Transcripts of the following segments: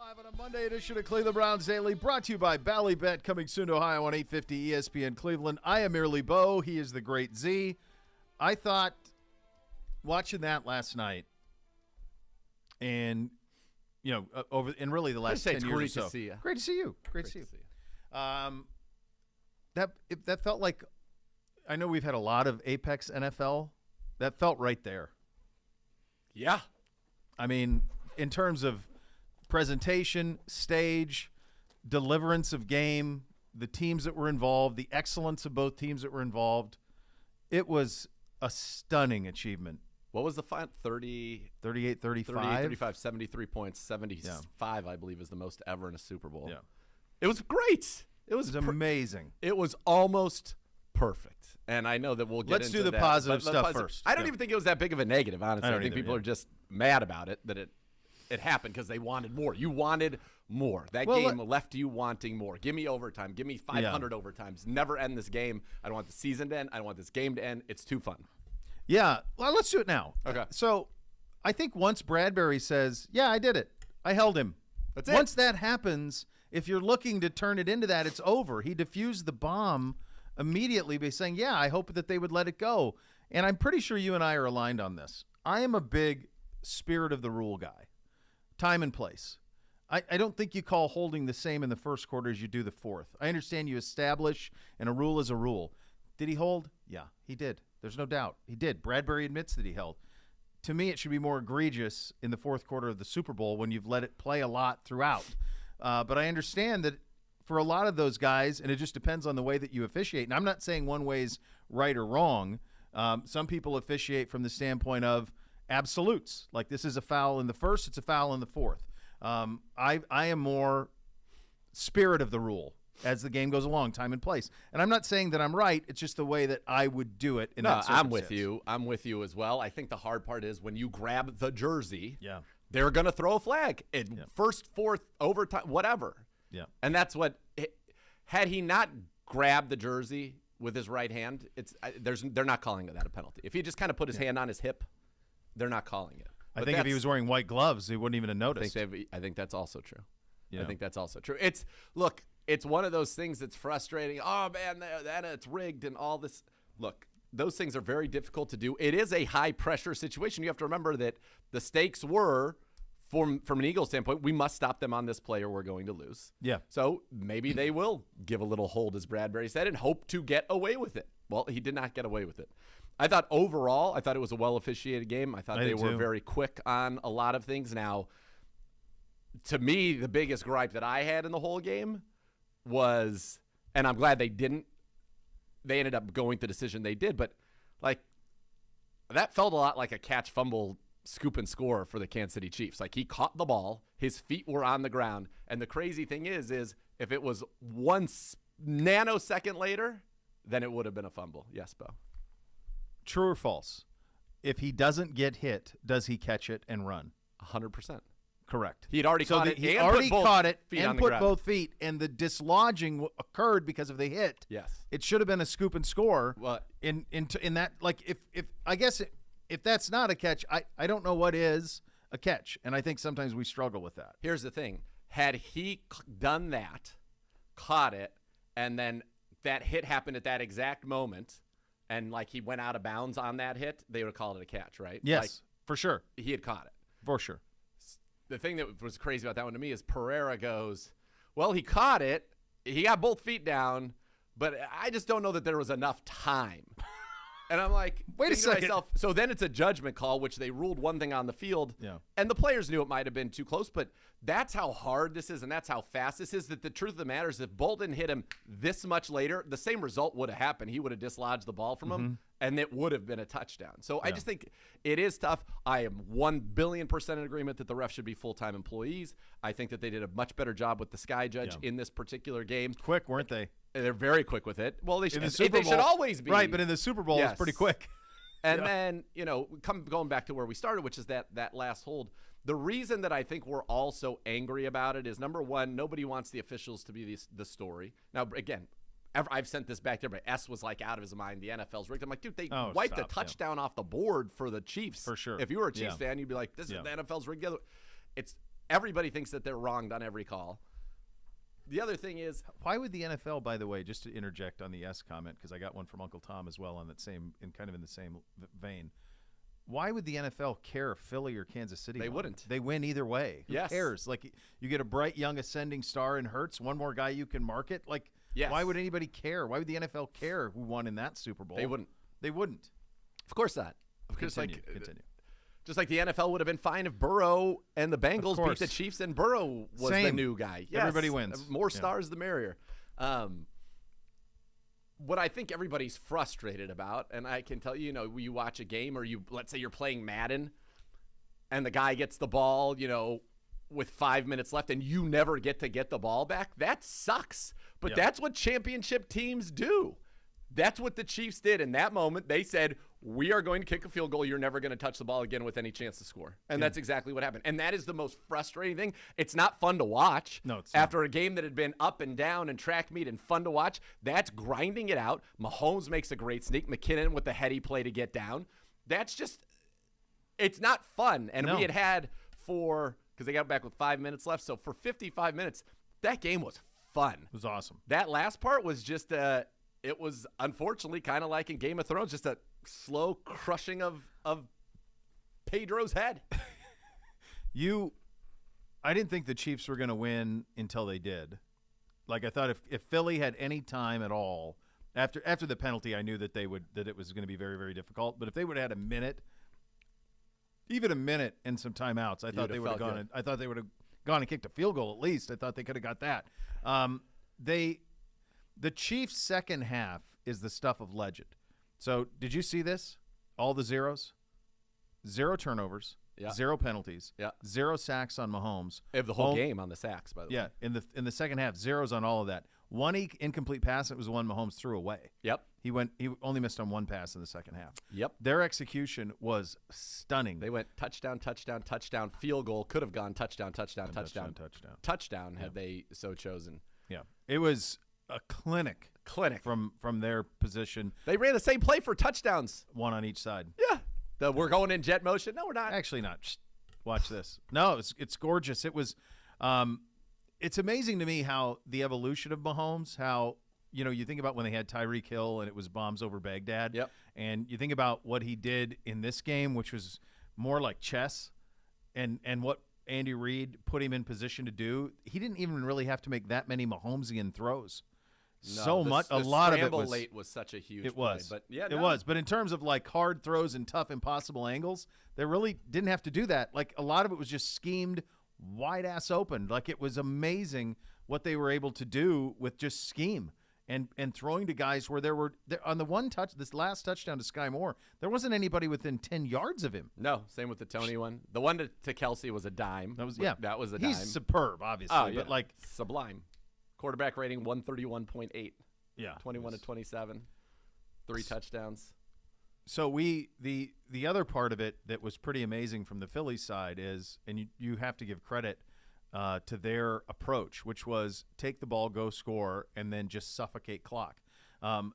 Live on a Monday edition of Cleveland Browns Daily, brought to you by Ballybet, coming soon to Ohio on 850 ESPN Cleveland. I am Merely Bo. He is the Great Z. I thought, watching that last night, and over and really the last 10 years or so. Great to see you. Great to see you. Great to see you. That felt like, I know we've had a lot of Apex NFL. That felt right there. Yeah. I mean, in terms of presentation, stage, deliverance of game, the teams that were involved, the excellence of both teams that were involved, it was a stunning achievement. What was the final? 38, 35? 73 points, 75, I believe, is the most ever in a Super Bowl. Yeah. It was great. It was amazing. It was almost perfect. And I know that we'll get Let's into do the that, positive stuff first. I don't even think it was that big of a negative, honestly. I think either, people are just mad about it, that it happened because they wanted more. You wanted more. That game left you wanting more. Give me overtime. Give me 500 overtimes. Never end this game. I don't want the season to end. I don't want this game to end. It's too fun. Yeah. Well, let's do it now. Okay. So I think once Bradbury says, yeah, I did it. I held him. That's it. Once that happens, if you're looking to turn it into that, it's over. He defused the bomb immediately by saying, yeah, I hope that they would let it go. And I'm pretty sure you and I are aligned on this. I am a big spirit of the rule guy. Time and place. I don't think you call holding the same in the first quarter as you do the fourth. I understand you establish, and a rule is a rule. Did he hold? Yeah, he did. There's no doubt. He did. Bradbury admits that he held. To me, it should be more egregious in the fourth quarter of the Super Bowl when you've let it play a lot throughout. But I understand that for a lot of those guys, and it just depends on the way that you officiate, and I'm not saying one way's right or wrong. Some people officiate from the standpoint of absolutes. Like, this is a foul in the first, it's a foul in the fourth. I am more spirit of the rule as the game goes along, time and place. And I'm not saying that I'm right. It's just the way that I would do it in that circumstance. I'm with you as well. I think the hard part is when you grab the jersey, yeah, they're going to throw a flag in first, fourth, overtime, whatever. Yeah. And that's what – had he not grabbed the jersey with his right hand, they're not calling that a penalty. If he just kind of put his hand on his hip, they're not calling it. But I think if he was wearing white gloves, he wouldn't even have noticed. I think that's also true. Yeah. I think that's also true. It's one of those things that's frustrating. Oh, man, it's rigged and all this. Look, those things are very difficult to do. It is a high-pressure situation. You have to remember that the stakes were, from an Eagles standpoint, we must stop them on this play or we're going to lose. Yeah. So maybe they will give a little hold, as Bradbury said, and hope to get away with it. Well, he did not get away with it. I thought overall, it was a well-officiated game. I thought they were very quick on a lot of things. Now, to me, the biggest gripe that I had in the whole game was, and I'm glad they ended up going the decision they did, but that felt a lot like a catch fumble scoop and score for the Kansas City Chiefs. Like, he caught the ball, his feet were on the ground, and the crazy thing is if it was 1 nanosecond later, then it would have been a fumble. Yes, Bo. True or false? If he doesn't get hit, does he catch it and run? 100%. Correct. He had already caught it. He and already put both caught it feet and on the put ground. both feet, and the dislodging occurred because of the hit. Yes. It should have been a scoop and score. Well, in that, like, if that's not a catch, I don't know what is a catch, and I think sometimes we struggle with that. Here's the thing: had he done that, caught it, and then that hit happened at that exact moment, and like he went out of bounds on that hit, they would have called it a catch, right? Yes, for sure. He had caught it. For sure. The thing that was crazy about that one to me is Pereira goes, well, he caught it. He got both feet down, but I just don't know that there was enough time. And I'm like, wait a second. So then it's a judgment call, which they ruled one thing on the field. Yeah. And the players knew it might have been too close, but that's how hard this is and that's how fast this is, that the truth of the matter is if Bolton hit him this much later, the same result would have happened. He would have dislodged the ball from him, and it would have been a touchdown. So I just think it is tough. I am 1,000,000,000% in agreement that the refs should be full-time employees. I think that they did a much better job with the Sky Judge in this particular game. Quick, weren't they? They're very quick with it. Well, they should always be. Right, but in the Super Bowl, it's pretty quick. And then, going back to where we started, which is that last hold, the reason that I think we're all so angry about it is, number one, nobody wants the officials to be the story. Now, again, I've sent this back there, but S was like out of his mind. The NFL's rigged. I'm like, dude, they wiped a touchdown off the board for the Chiefs. For sure. If you were a Chiefs fan, you'd be like, the NFL's rigged. everybody thinks that they're wronged on every call. The other thing is, why would the NFL, by the way, just to interject on the S comment, because I got one from Uncle Tom as well on that same, in the same vein. Why would the NFL care if Philly or Kansas City They won? wouldn't. They win either way. Who cares? Like, you get a bright young ascending star in Hurts, one more guy you can market. Like, why would anybody care? Why would the NFL care who won in that Super Bowl? They wouldn't. They wouldn't. Of course not. Of course, Continue. Just like the NFL would have been fine if Burrow and the Bengals beat the Chiefs and Burrow was the new guy. Yes, everybody wins. More stars, the merrier. What I think everybody's frustrated about, and I can tell you, you watch a game or let's say you're playing Madden and the guy gets the ball, with 5 minutes left and you never get the ball back. That sucks. But that's what championship teams do. That's what the Chiefs did in that moment. They said, we are going to kick a field goal. You're never going to touch the ball again with any chance to score. And that's exactly what happened. And that is the most frustrating thing. It's not fun to watch. No, it's After a game that had been up and down and track meet and fun to watch, that's grinding it out. Mahomes makes a great sneak. McKinnon with the heady play to get down. That's just, it's not fun. And we had because they got back with 5 minutes left. So for 55 minutes, that game was fun. It was awesome. That last part was just it was unfortunately kind of like in Game of Thrones, just a slow crushing of Pedro's head. I didn't think the Chiefs were going to win until they did. Like, I thought if Philly had any time at all after the penalty, I knew that it was going to be very, very difficult. But if they would have had a minute, even a minute and some timeouts, I thought they would have gone. I thought they would have gone and kicked a field goal at least. I thought they could have got that. The Chiefs' second half is the stuff of legend. So, did you see this? All the zeros? 0 turnovers, 0 penalties, 0 sacks on Mahomes. They have the whole game on the sacks, by the way. Yeah, in the second half, zeros on all of that. One incomplete pass, it was the one Mahomes threw away. Yep. He only missed on one pass in the second half. Yep. Their execution was stunning. They went touchdown, touchdown, touchdown, field goal. Could have gone touchdown, touchdown, touchdown, touchdown. Touchdown had they so chosen. Yeah. It was a clinic from their position. They ran the same play for touchdowns. One on each side. Yeah. We're going in jet motion. No, we're not. Actually not. Shh. Watch this. No, it's gorgeous. It was it's amazing to me how the evolution of Mahomes, how you think about when they had Tyreek Hill and it was bombs over Baghdad. Yep. And you think about what he did in this game, which was more like chess, and what Andy Reid put him in position to do. He didn't even really have to make that many Mahomesian throws. A lot of it was late was such a huge it was play, but yeah, it was. But in terms of like hard throws and tough impossible angles, they really didn't have to do that. Like, a lot of it was just schemed wide ass open. Like, it was amazing what they were able to do with just scheme and throwing to guys where there on the one touch, this last touchdown to Sky Moore, there wasn't anybody within 10 yards of him. No, same with the Tony one. The one to Kelsey was a dime. That was a dime. He's superb, obviously, but like sublime. Quarterback rating 131.8. Yeah. 21 to 27. 3 touchdowns. So the other part of it that was pretty amazing from the Phillies side is, and you have to give credit to their approach, which was take the ball, go score, and then just suffocate clock.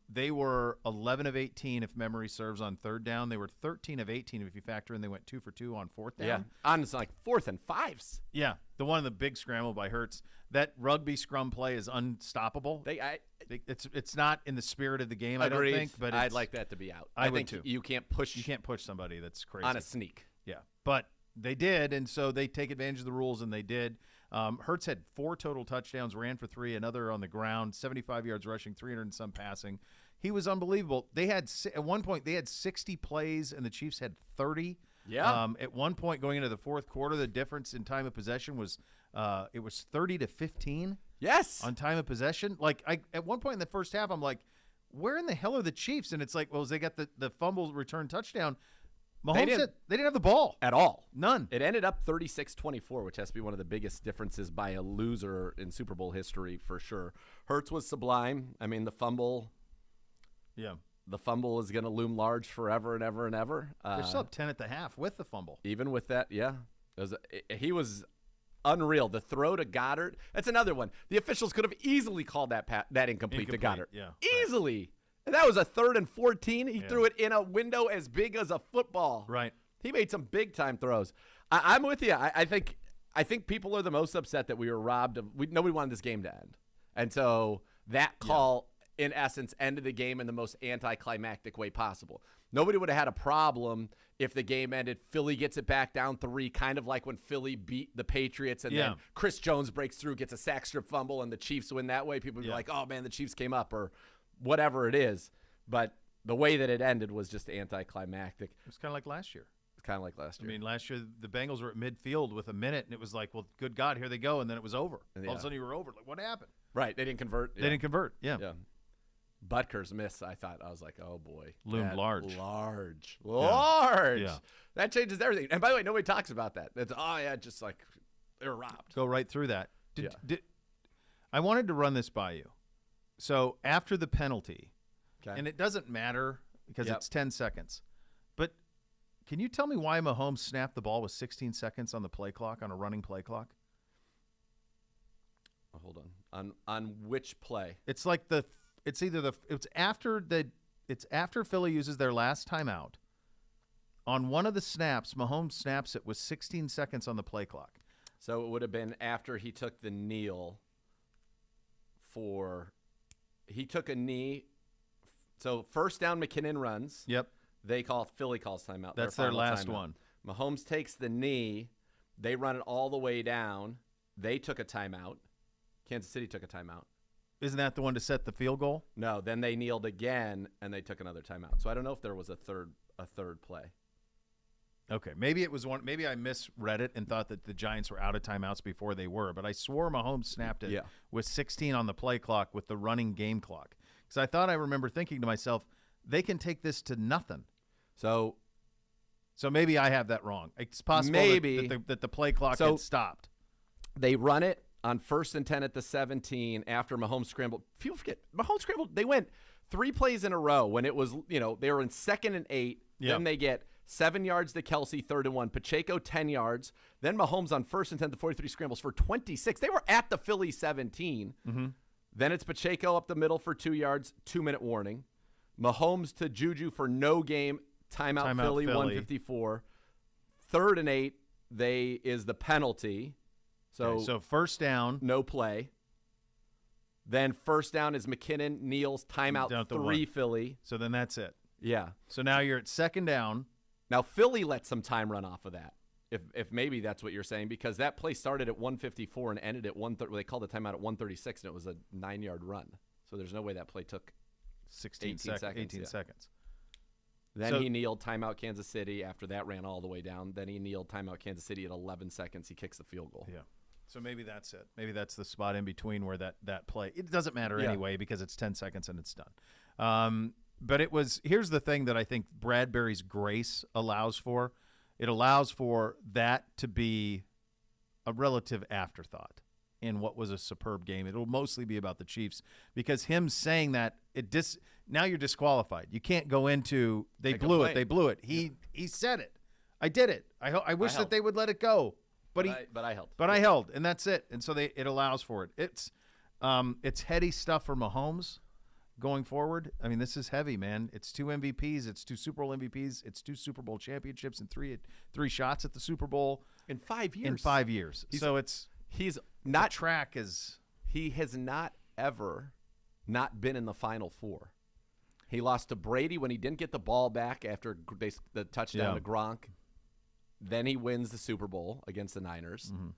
They were 11 of 18, if memory serves, on third down. They were 13 of 18 if you factor in they went 2 for 2 on fourth down. Yeah, on like 4th and 5s. Yeah, the one in the big scramble by Hurts. That rugby scrum play is unstoppable. It's not in the spirit of the game, agreed. I don't think. But I'd like that to be out. I think too. You can't push somebody that's crazy on a sneak. Yeah, but they did, and so they take advantage of the rules, and they did. Hurts had 4 total touchdowns, ran for 3, another on the ground, 75 yards rushing, 300 and some passing. He was unbelievable. They had at one point they had 60 plays, and the Chiefs had 30. Yeah. At one point going into the fourth quarter, the difference in time of possession was it was 30 to 15. Yes. On time of possession. Like, at one point in the first half, I'm like, where in the hell are the Chiefs? And it's like, well, they got the fumble return touchdown. Mahomes said they didn't have the ball. At all. None. It ended up 36-24, which has to be one of the biggest differences by a loser in Super Bowl history for sure. Hurts was sublime. I mean, the fumble. Yeah. The fumble is going to loom large forever and ever and ever. They're still up 10 at the half with the fumble. Even with that, yeah. He was unreal. The throw to Goddard. That's another one. The officials could have easily called that incomplete to Goddard. Yeah. Easily. Right. And that was a 3rd and 14. He threw it in a window as big as a football. Right. He made some big-time throws. I'm with you. I think I think people are the most upset that we were robbed of. Nobody wanted this game to end, and so that call, in essence, ended the game in the most anticlimactic way possible. Nobody would have had a problem if the game ended. Philly gets it back down 3, kind of like when Philly beat the Patriots, and then Chris Jones breaks through, gets a sack strip fumble, and the Chiefs win that way. People would be like, "Oh man, the Chiefs came up," or whatever it is. But the way that it ended was just anticlimactic. It was kind of like last year. It's kind of like last year. I mean, last year the Bengals were at midfield with a minute, and it was like, well, good God, here they go, and then it was over. All of a sudden you were over. Like, what happened? Right. They didn't convert. They didn't convert. Yeah. Butker's miss, I was like, oh, boy. Loomed large. Yeah. That changes everything. And by the way, nobody talks about that. It's, just like they were robbed. Go right through that. I wanted to run this by you. So after the penalty, and it doesn't matter because it's 10 seconds, but can you tell me why Mahomes snapped the ball with 16 seconds on the play clock, on a running play clock? Oh, hold on. On which play? It's like it's after Philly uses their last timeout. On one of the snaps, Mahomes snaps it with 16 seconds on the play clock. So it would have been after he took the kneel he took a knee. So first down, McKinnon runs. Yep. Philly calls timeout. That's their last one. Mahomes takes the knee. They run it all the way down. They took a timeout. Kansas City took a timeout. Isn't that the one to set the field goal? No, then they kneeled again, and they took another timeout. So I don't know if there was a third play. Okay, maybe it was one. Maybe I misread it and thought that the Giants were out of timeouts before they were. But I swore Mahomes snapped it with 16 on the play clock with the running game clock. Because I thought I remember thinking to myself, they can take this to nothing. So maybe I have that wrong. It's possible that the play clock had stopped. They run it on 1st and 10 at the 17 after Mahomes scrambled. People forget, Mahomes scrambled. They went 3 plays in a row when it was, they were in 2nd and 8. Yep. Then they get 7 yards to Kelsey, 3rd and 1. Pacheco, 10 yards. Then Mahomes on 1st and 10 to 43 scrambles for 26. They were at the Philly 17. Mm-hmm. Then it's Pacheco up the middle for 2 yards, 2-minute warning. Mahomes to Juju for no game, timeout Philly, 154. 3rd and 8, is the penalty. So first down. No play. Then first down is McKinnon, Neal's, timeout 3 Philly. So then that's it. Yeah. So now you're at 2nd down. Now Philly let some time run off of that. If maybe that's what you're saying, because that play started at 154 and ended at 130. They called the timeout at 136, and it was a 9-yard run. So there's no way that play took 18 seconds. Then he kneeled, timeout Kansas City. After that ran all the way down. Then he kneeled, timeout Kansas City at 11 seconds. He kicks the field goal. Yeah. So maybe that's it. Maybe that's the spot in between where that play. It doesn't matter anyway because it's 10 seconds and it's done. But here's the thing that I think Bradbury's grace allows for. It allows for that to be a relative afterthought in what was a superb game. It'll mostly be about the Chiefs because him saying that now you're disqualified. You can't go into they blew it. He said it. I did it. I wish that they would let it go. But I held, and that's it. And so it allows for it. It's heady stuff for Mahomes going forward. I mean, this is heavy, man. It's 2 MVPs, it's 2 Super Bowl MVPs, it's 2 Super Bowl championships, and three shots at the Super Bowl in 5 years. In 5 years. He has not ever not been in the Final Four. He lost to Brady when he didn't get the ball back after the touchdown to Gronk. Then he wins the Super Bowl against the Niners. Mm-hmm.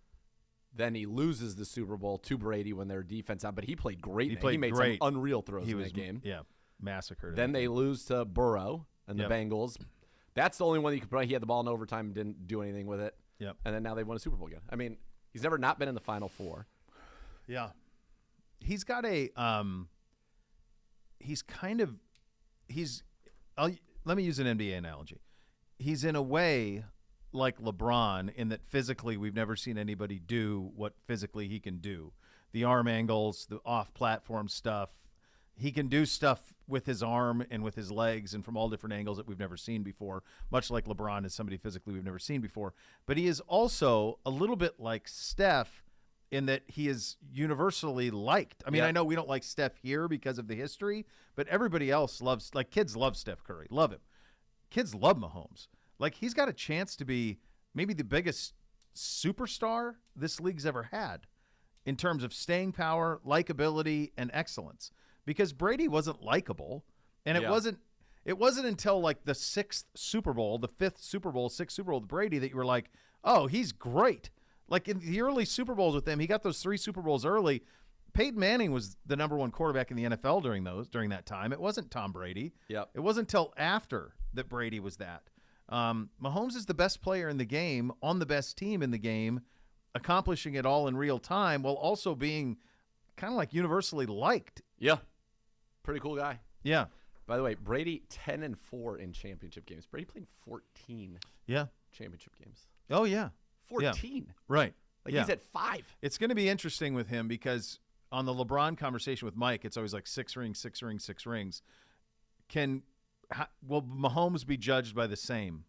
Then he loses the Super Bowl to Brady when their defense out, but he played great. He made some unreal throws in that game. Yeah, massacred. Then they lose to Burrow and the Bengals. That's the only one he had the ball in overtime and didn't do anything with it. Yep. And then now they won a Super Bowl again. I mean, he's never not been in the Final Four. Yeah. He's got let me use an NBA analogy. He's in a way like LeBron in that physically we've never seen anybody do what physically he can do. The arm angles, the off-platform stuff. He can do stuff with his arm and with his legs and from all different angles that we've never seen before, much like LeBron is somebody physically we've never seen before. But he is also a little bit like Steph in that he is universally liked. I mean, I know we don't like Steph here because of the history, but everybody else kids love Steph Curry, love him. Kids love Mahomes. Like, he's got a chance to be maybe the biggest superstar this league's ever had in terms of staying power, likability, and excellence. Because Brady wasn't likable, and it wasn't until like the sixth Super Bowl with Brady that you were like, oh, he's great. Like in the early Super Bowls with him, he got those 3 Super Bowls early. Peyton Manning was the number 1 quarterback in the NFL during that time. It wasn't Tom Brady. Yep. It wasn't until after that Brady was that. Mahomes is the best player in the game on the best team in the game, accomplishing it all in real time while also being kind of like universally liked. Yeah. Pretty cool guy. Yeah. By the way, Brady 10-4 in championship games. Brady played 14 championship games. Oh, yeah. 14. Yeah. Right. Like he's at 5. It's going to be interesting with him because on the LeBron conversation with Mike, it's always like 6 rings, 6 rings, 6 rings. Will Mahomes be judged by the same?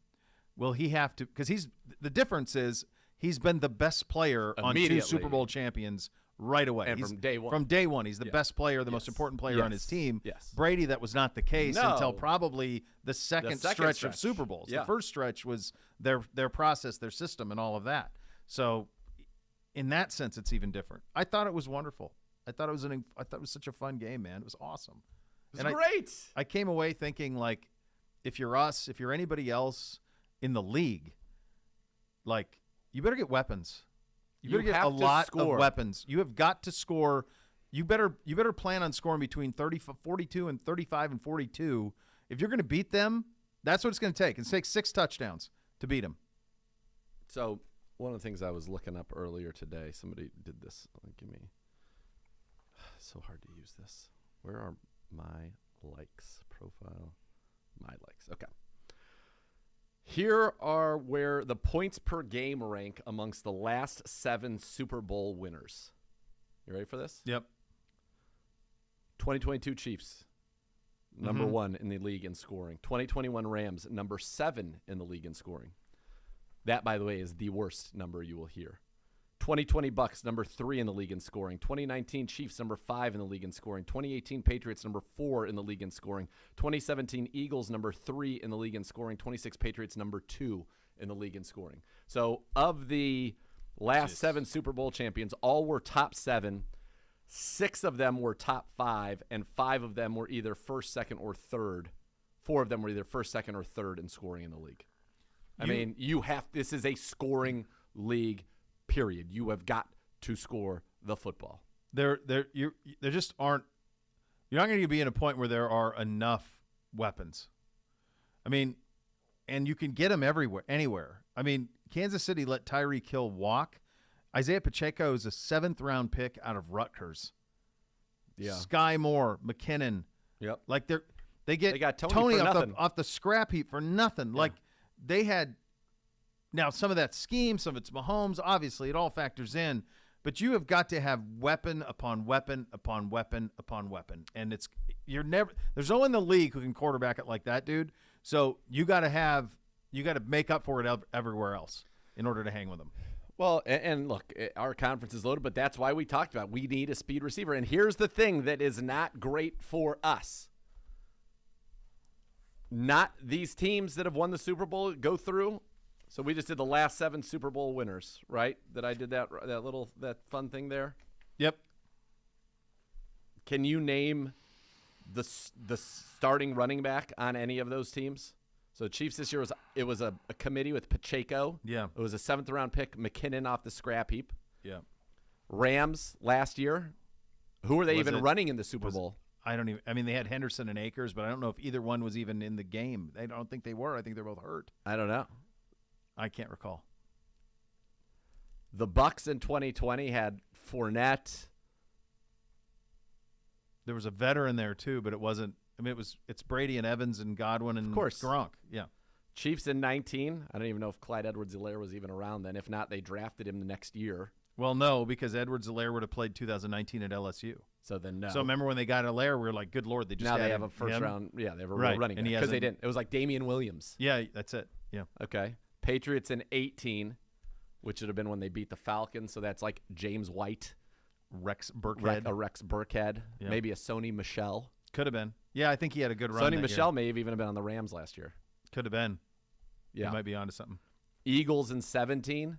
Will he have to? Because the difference is he's been the best player on 2 Super Bowl champions right away. And from day one. From day one, he's the best player, the most important player on his team. Yes. Brady, that was not the case until probably the second stretch of Super Bowls. Yeah. The first stretch was their process, their system, and all of that. So in that sense, it's even different. I thought it was wonderful. I thought it was such a fun game, man. It was awesome. It was great. I came away thinking, like, if you're us, if you're anybody else in the league, like, you better get weapons. You better get a lot of weapons. You have got to score. You better plan on scoring between 42 and 35 and 42. If you're going to beat them, that's what it's going to take. It's going to take 6 touchdowns to beat them. So one of the things I was looking up earlier today, somebody did this. Give me. So hard to use this. Where are my likes? Profile. My likes. Okay. Here are where the points per game rank amongst the last 7 Super Bowl winners. You ready for this? Yep. 2022 Chiefs, number 1 in the league in scoring. 2021 Rams, number 7 in the league in scoring. That, by the way, is the worst number you will hear. 2020 Bucks, number 3 in the league in scoring. 2019 Chiefs, number 5 in the league in scoring. 2018 Patriots, number 4 in the league in scoring. 2017 Eagles, number 3 in the league in scoring. 26 Patriots, number 2 in the league in scoring. So of the last 7 Super Bowl champions, all were top 7. 6 of them were top 5, and 5 of them were either first, second, or third. 4 of them were either first, second, or third in scoring in the league. I mean, this is a scoring league. Period. You have got to score the football. There just aren't. You're not going to be in a point where there are enough weapons. I mean, and you can get them anywhere. I mean, Kansas City let Tyreek Hill walk. Isaiah Pacheco is a 7th-round pick out of Rutgers. Yeah. Sky Moore, McKinnon. Yep. Like they got Tony off the scrap heap for nothing. Yeah. Like they had. Now, some of that scheme, some of it's Mahomes, obviously, it all factors in. But you have got to have weapon upon weapon upon weapon upon weapon. And there's no one in the league who can quarterback it like that, dude. So you got to make up for it everywhere else in order to hang with them. Well, and look, our conference is loaded, but that's why we talked about we need a speed receiver. And here's the thing that is not great for us. Not these teams that have won the Super Bowl go through. So we just did the last 7 Super Bowl winners, right? That I did that fun thing there. Yep. Can you name the starting running back on any of those teams? So Chiefs this year was a committee with Pacheco. Yeah. It was a 7th-round pick, McKinnon off the scrap heap. Yeah. Rams last year. Who were they running in the Super Bowl? I mean, they had Henderson and Akers, but I don't know if either one was even in the game. I don't think they were. I think they're both hurt. I don't know. I can't recall. The Bucks in 2020 had Fournette. There was a veteran there too, but it wasn't. I mean, it's Brady and Evans and Godwin and Gronk. Yeah. Chiefs in 19. I don't even know if Clyde Edwards-Helaire was even around then. If not, they drafted him the next year. Well, no, because Edwards-Helaire would have played 2019 at LSU. So then no. So remember when they got Helaire, we were like, good Lord, they just now they have a first round. Yeah, they have a real running back because they didn't. It was like Damian Williams. Yeah, that's it. Yeah. Okay. Patriots in 18, which would have been when they beat the Falcons. So that's like James White, Rex Burkhead, yeah. Maybe a Sony Michel. Could have been. Yeah, I think he had a good run. Sony Michel may have even been on the Rams last year. Could have been. Yeah, he might be onto something. Eagles in 17.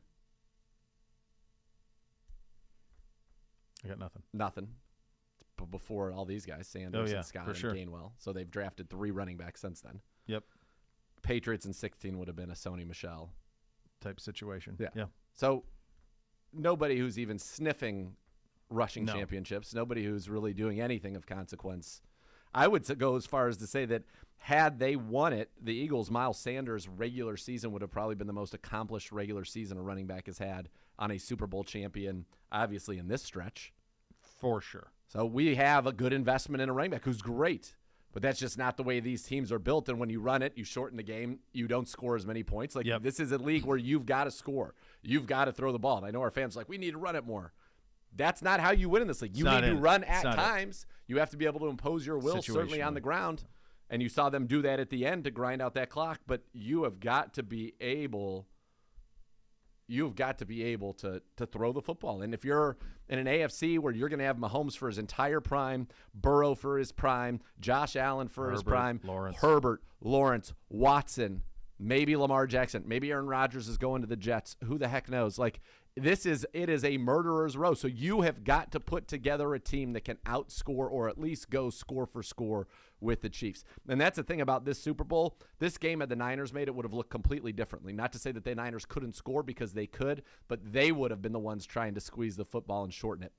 I got nothing. Nothing. Before all these guys, Sanders and Scott and Gainwell. So they've drafted 3 running backs since then. Yep. Patriots in 16 would have been a Sony Michel type situation. Yeah. So nobody who's even sniffing rushing championships, nobody who's really doing anything of consequence. I would go as far as to say that had they won it, the Eagles, Miles Sanders' regular season would have probably been the most accomplished regular season a running back has had on a Super Bowl champion, obviously in this stretch. For sure. So we have a good investment in a running back who's great, but that's just not the way these teams are built. And when you run it, you shorten the game, you don't score as many points. This is a league where you've got to score. You've got to throw the ball. And I know our fans are like, we need to run it more. That's not how you win in this league. You need to run at times. You have to be able to impose your will, certainly on the ground. And you saw them do that at the end to grind out that clock. But you have got to be able to throw the football. And if you're in an AFC where you're going to have Mahomes for his entire prime, Burrow for his prime, Josh Allen for his prime, Herbert, Lawrence, Watson, maybe Lamar Jackson, maybe Aaron Rodgers is going to the Jets. Who the heck knows? It is a murderer's row. So you have got to put together a team that can outscore or at least go score for score with the Chiefs. And that's the thing about this Super Bowl. This game had the Niners made, it would have looked completely differently. Not to say that the Niners couldn't score, because they could, but they would have been the ones trying to squeeze the football and shorten it.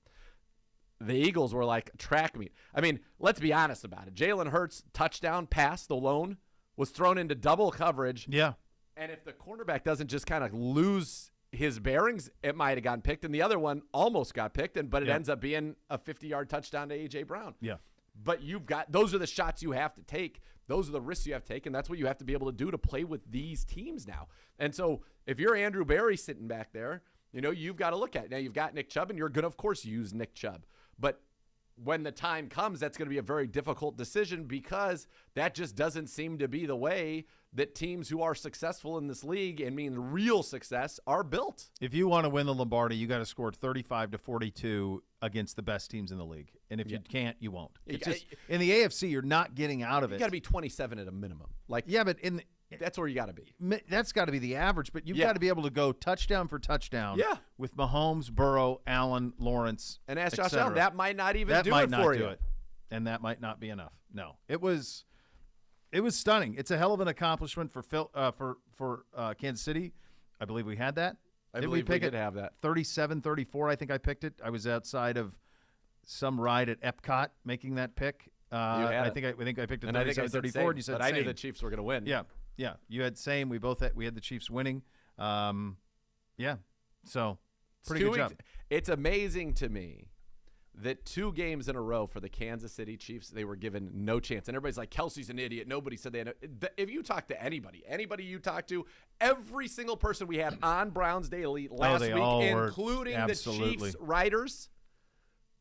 The Eagles were like track meet. I mean, let's be honest about it. Jalen Hurts' touchdown pass, the lone, was thrown into double coverage. Yeah. And if the cornerback doesn't just kind of lose his bearings, it might have gotten picked. And the other one almost got picked, but it ends up being a 50-yard touchdown to A.J. Brown. Yeah. But those are the shots you have to take. Those are the risks you have to take, and that's what you have to be able to do to play with these teams now. And so if you're Andrew Berry sitting back there, you've got to look at it. Now you've got Nick Chubb, and you're going to, of course, use Nick Chubb. But when the time comes, that's going to be a very difficult decision, because that just doesn't seem to be the way that teams who are successful in this league, and mean real success, are built. If you want to win the Lombardi, you got to score 35-42 against the best teams in the league. And if you can't, you won't. It's just, in the AFC, you're not getting out of it. You got to be 27 at a minimum. But that's where you got to be. That's got to be the average, but you've got to be able to go touchdown for touchdown with Mahomes, Burrow, Allen, Lawrence, and ask Josh Allen, that might not even do it for you. And that might not be enough. No. It was stunning. It's a hell of an accomplishment for Kansas City. I believe we had that. I believe we did have that. 37-34, I think I picked it. I was outside of some ride at Epcot making that pick. I think I picked it 37-34, and you said but same. I knew the Chiefs were going to win. Yeah. You had same. We had the Chiefs winning. So pretty good job. It's amazing to me that 2 games in a row for the Kansas City Chiefs, they were given no chance. And everybody's like, Kelsey's an idiot. Nobody said they had if you talk to anybody you talk to, every single person we had on Browns Daily last week, including the Chiefs writers,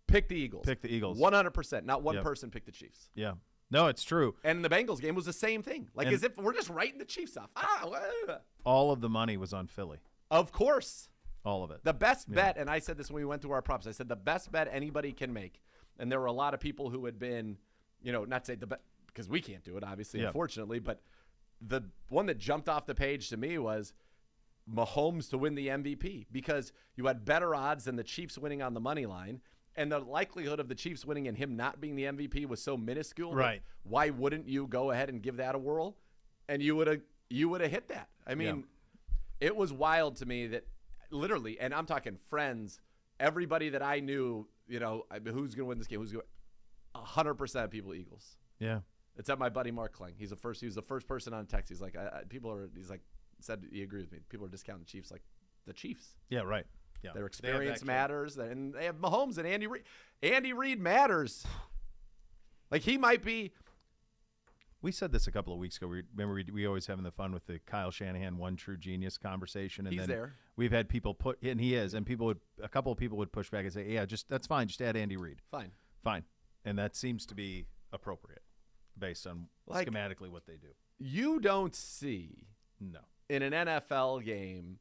picked the Eagles. 100%. Not one person picked the Chiefs. Yeah. No, it's true. And the Bengals game was the same thing. As if we're just writing the Chiefs off. All of the money was on Philly. Of course. All of it. The best bet, and I said this when we went through our props, I said the best bet anybody can make, and there were a lot of people who had been, not say the best, because we can't do it, obviously, unfortunately, but the one that jumped off the page to me was Mahomes to win the MVP, because you had better odds than the Chiefs winning on the money line, and the likelihood of the Chiefs winning and him not being the MVP was so minuscule. Right. Why wouldn't you go ahead and give that a whirl? And you would have hit that. I mean, it was wild to me that literally, and I'm talking friends, everybody that I knew, who's going to win this game? 100% of people Eagles. Yeah. Except my buddy Mark Kling. He was the first person on text. He's like, said he agrees with me. People are discounting the Chiefs, like the Chiefs. Yeah, right. Yeah. Their experience matters, and they have Mahomes and Andy Reid. Andy Reid matters. He might be. We said this a couple of weeks ago. We always having the fun with the Kyle Shanahan one true genius conversation, and he's then there. We've had people a couple of people would push back and say, "Yeah, that's fine. Just add Andy Reid." Fine, and that seems to be appropriate based on schematically what they do. You don't see in an NFL game.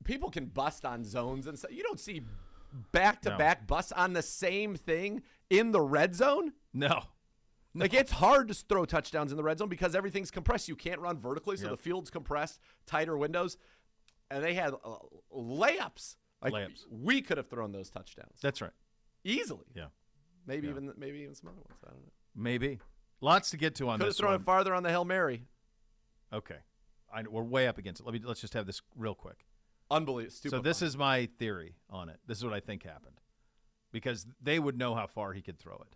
People can bust on zones and stuff. You don't see back-to-back busts on the same thing in the red zone. No. It's hard to throw touchdowns in the red zone because everything's compressed. You can't run vertically, so the field's compressed, tighter windows. And they had layups Like layups. we could have thrown those touchdowns. That's right. Easily. Yeah. Maybe Yeah. even some other ones. I don't know. Maybe. Lots to get to on Could have this thrown one. it farther on the Hail Mary. Okay. We're way up against it. Let's just have this real quick. Unbelievable. So this is my theory on it. This is what I think happened. Because they would know how far he could throw it.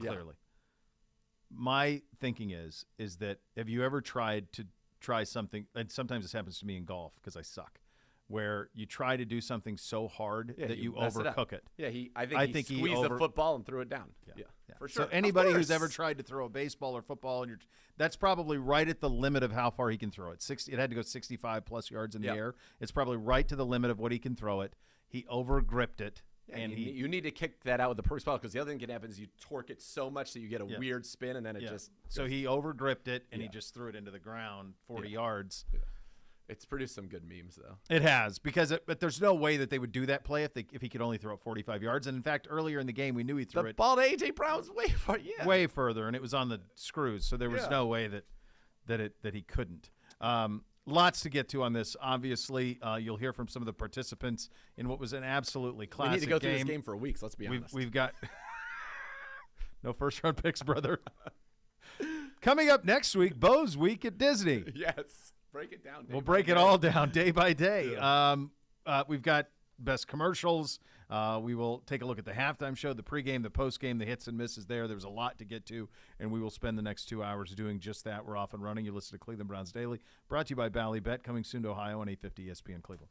Clearly. Yeah. My thinking is that have you ever tried to try something, and sometimes this happens to me in golf because I suck, where you try to do something so hard that you overcook it. Yeah, I think he squeezed the football and threw it down. Yeah. For sure. So anybody who's ever tried to throw a baseball or football, and that's probably right at the limit of how far he can throw it. It had to go 65 plus yards in the air. It's probably right to the limit of what he can throw it. He overgripped it. Yeah, and you need to kick that out with the perfect spot, because the other thing that happens is you torque it so much that you get a weird spin, and then it just goes. So he overgripped it, and he just threw it into the ground 40 yards. Yeah. It's produced some good memes, though. It has, but there's no way that they would do that play if he could only throw it 45 yards. And in fact, earlier in the game, we knew he threw the ball to A.J. Brown's way far, way further, and it was on the screws, so there was no way that he couldn't. Lots to get to on this. Obviously, you'll hear from some of the participants in what was an absolutely classic game. We need to go through this game for weeks, let's be honest. We've got no first-round picks, brother. Coming up next week, Bo's Week at Disney. Yes. Break it down. We'll break it all down day by day. Yeah. We've got best commercials. We will take a look at the halftime show, the pregame, the postgame, the hits and misses there. There's a lot to get to, and we will spend the next 2 hours doing just that. We're off and running. You listen to Cleveland Browns Daily, brought to you by Ballybet, coming soon to Ohio on 850 ESPN Cleveland.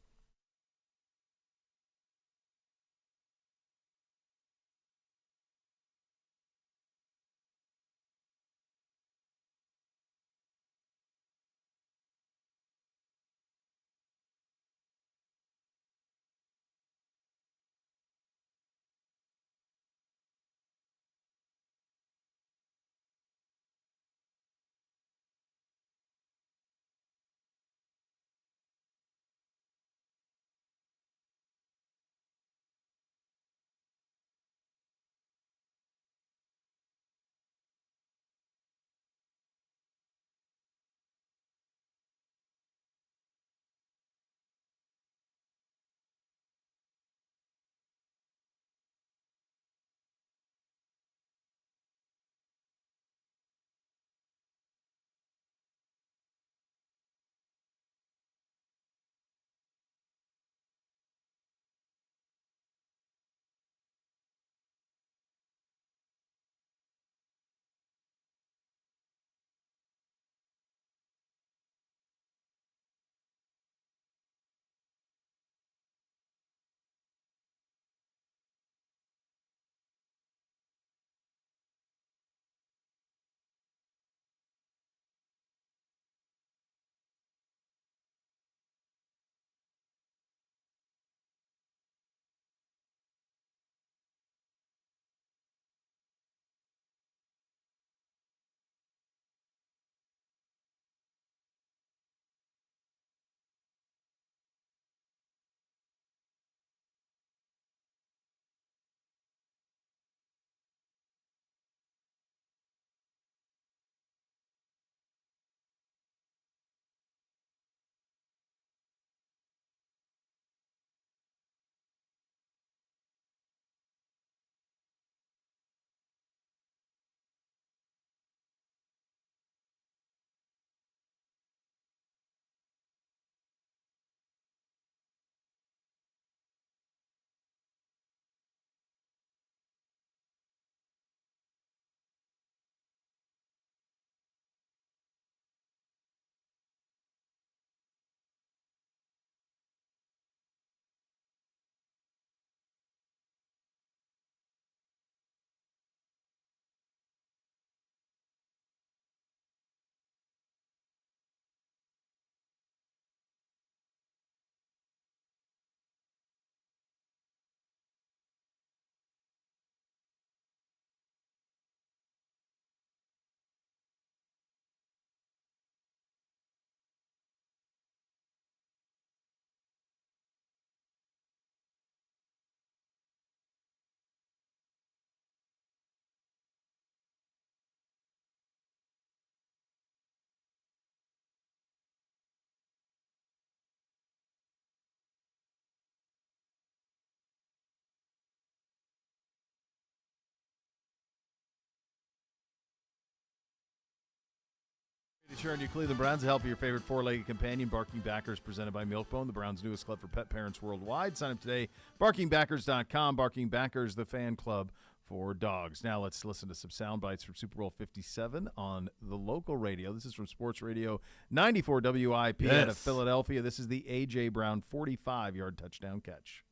Turn your Cleveland Browns to help your favorite four-legged companion. Barking Backers, presented by Milkbone, the Browns' newest club for pet parents worldwide. Sign up today, barkingbackers.com. Barking Backers, the fan club for dogs. Now let's listen to some sound bites from Super Bowl 57 on the local radio. This is from Sports Radio 94 WIP out of Philadelphia. This is the A.J. Brown 45-yard touchdown catch.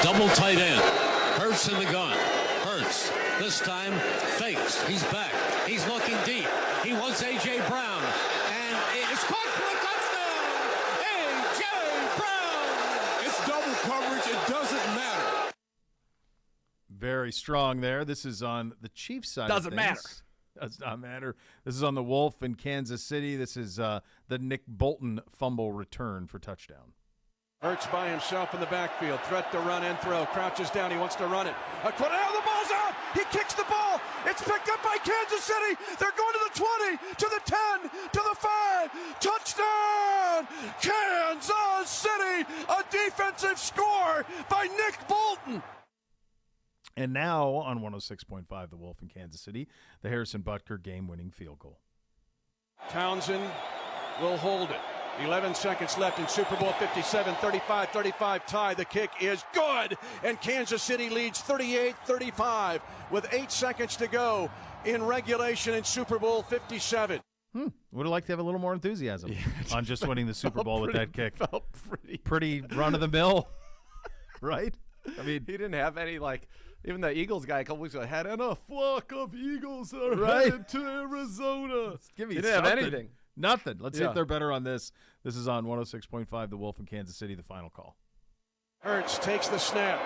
Double tight end. Hurts in the gun. Hurts. This time fakes. He's back. He's looking deep. He wants A.J. Brown. And it's caught for a touchdown. A.J. Brown. It's double coverage. It doesn't matter. Very strong there. This is on the Chiefs side Doesn't of things. matter. Does not matter. This is on the Wolf in Kansas City. This is the Nick Bolton fumble return for touchdown. Hurts by himself in the backfield. Threat to run and throw. Crouches down. He wants to run it. The ball's out. He kicks the ball. It's picked up by Kansas City. They're going to the 20, to the 10, to the 5. Touchdown! Kansas City. A defensive score by Nick Bolton. And now on 106.5, the Wolf in Kansas City, the Harrison Butker game-winning field goal. Townsend will hold it. 11 seconds left in Super Bowl 57, 35-35 tie. The kick is good, and Kansas City leads 38-35 with 8 seconds to go in regulation in Super Bowl 57. Would have liked to have a little more enthusiasm on just winning the Super Bowl with that kick. Felt pretty run-of-the-mill, right? I mean, he didn't have any, even the Eagles guy a couple weeks ago had a flock of Eagles that are Right. headed to Arizona. give me He didn't have something. anything. Nothing. Let's see Yeah. if they're better on this. This is on 106.5, the Wolf in Kansas City, the final call. Hurts takes the snap.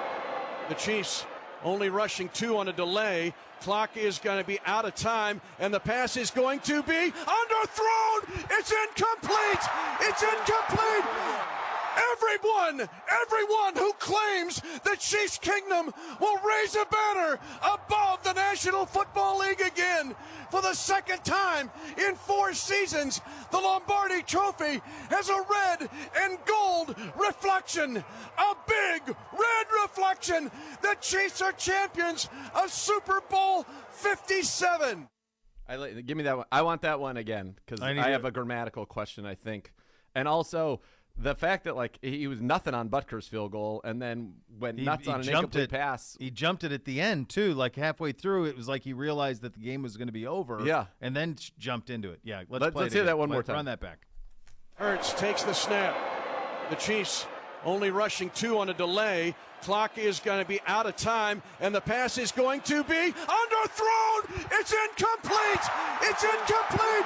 The Chiefs only rushing 2 on a delay. Clock is going to be out of time, and the pass is going to be underthrown. It's incomplete. It's incomplete. Everyone who claims the Chiefs Kingdom will raise a banner above the National Football League again. For the second time in 4 seasons, the Lombardi Trophy has a red and gold reflection. A big red reflection. The Chiefs are champions of Super Bowl 57. Give me that one. I want that one again because I have a grammatical question, I think. And also the fact that he was nothing on Butker's field goal and then went nuts on an incomplete pass. He jumped it at the end too, halfway through. It was like he realized that the game was going to be over. Yeah, and then jumped into it. Yeah, let's hear that one more time. Run that back. Hurts takes the snap. The Chiefs only rushing 2 on a delay. Clock is going to be out of time, and the pass is going to be underthrown. It's incomplete. It's incomplete.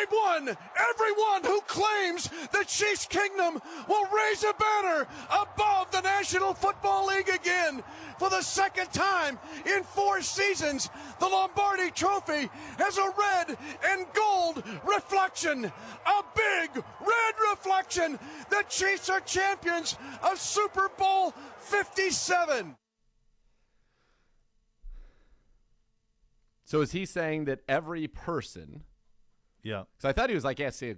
Everyone who claims the Chiefs Kingdom will raise a banner above the National Football League again. For the second time in 4 seasons, the Lombardi Trophy has a red and gold reflection. A big red reflection. The Chiefs are champions of Super Bowl 57. So is he saying that every person... Yeah. So I thought he was say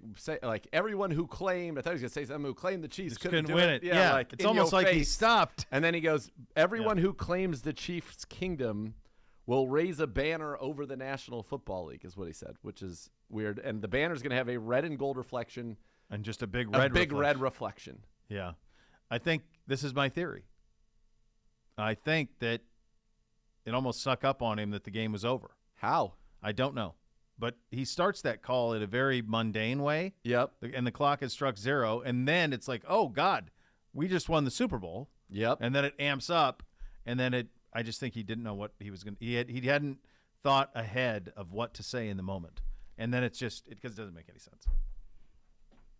everyone who claimed. I thought he was gonna say someone who claimed the Chiefs couldn't win it. Yeah. It's almost like he stopped. And then he goes, everyone who claims the Chiefs kingdom will raise a banner over the National Football League, is what he said, which is weird. And the banner's gonna have a red and gold reflection. And just a big red reflection. Yeah. I think this is my theory. I think that it almost snuck up on him that the game was over. How? I don't know. But he starts that call in a very mundane way. Yep. And the clock has struck 0. And then it's like, oh, God, we just won the Super Bowl. Yep. And then it amps up. And then I just think he didn't know what he was going to. He hadn't thought ahead of what to say in the moment. And then it's just, because it doesn't make any sense.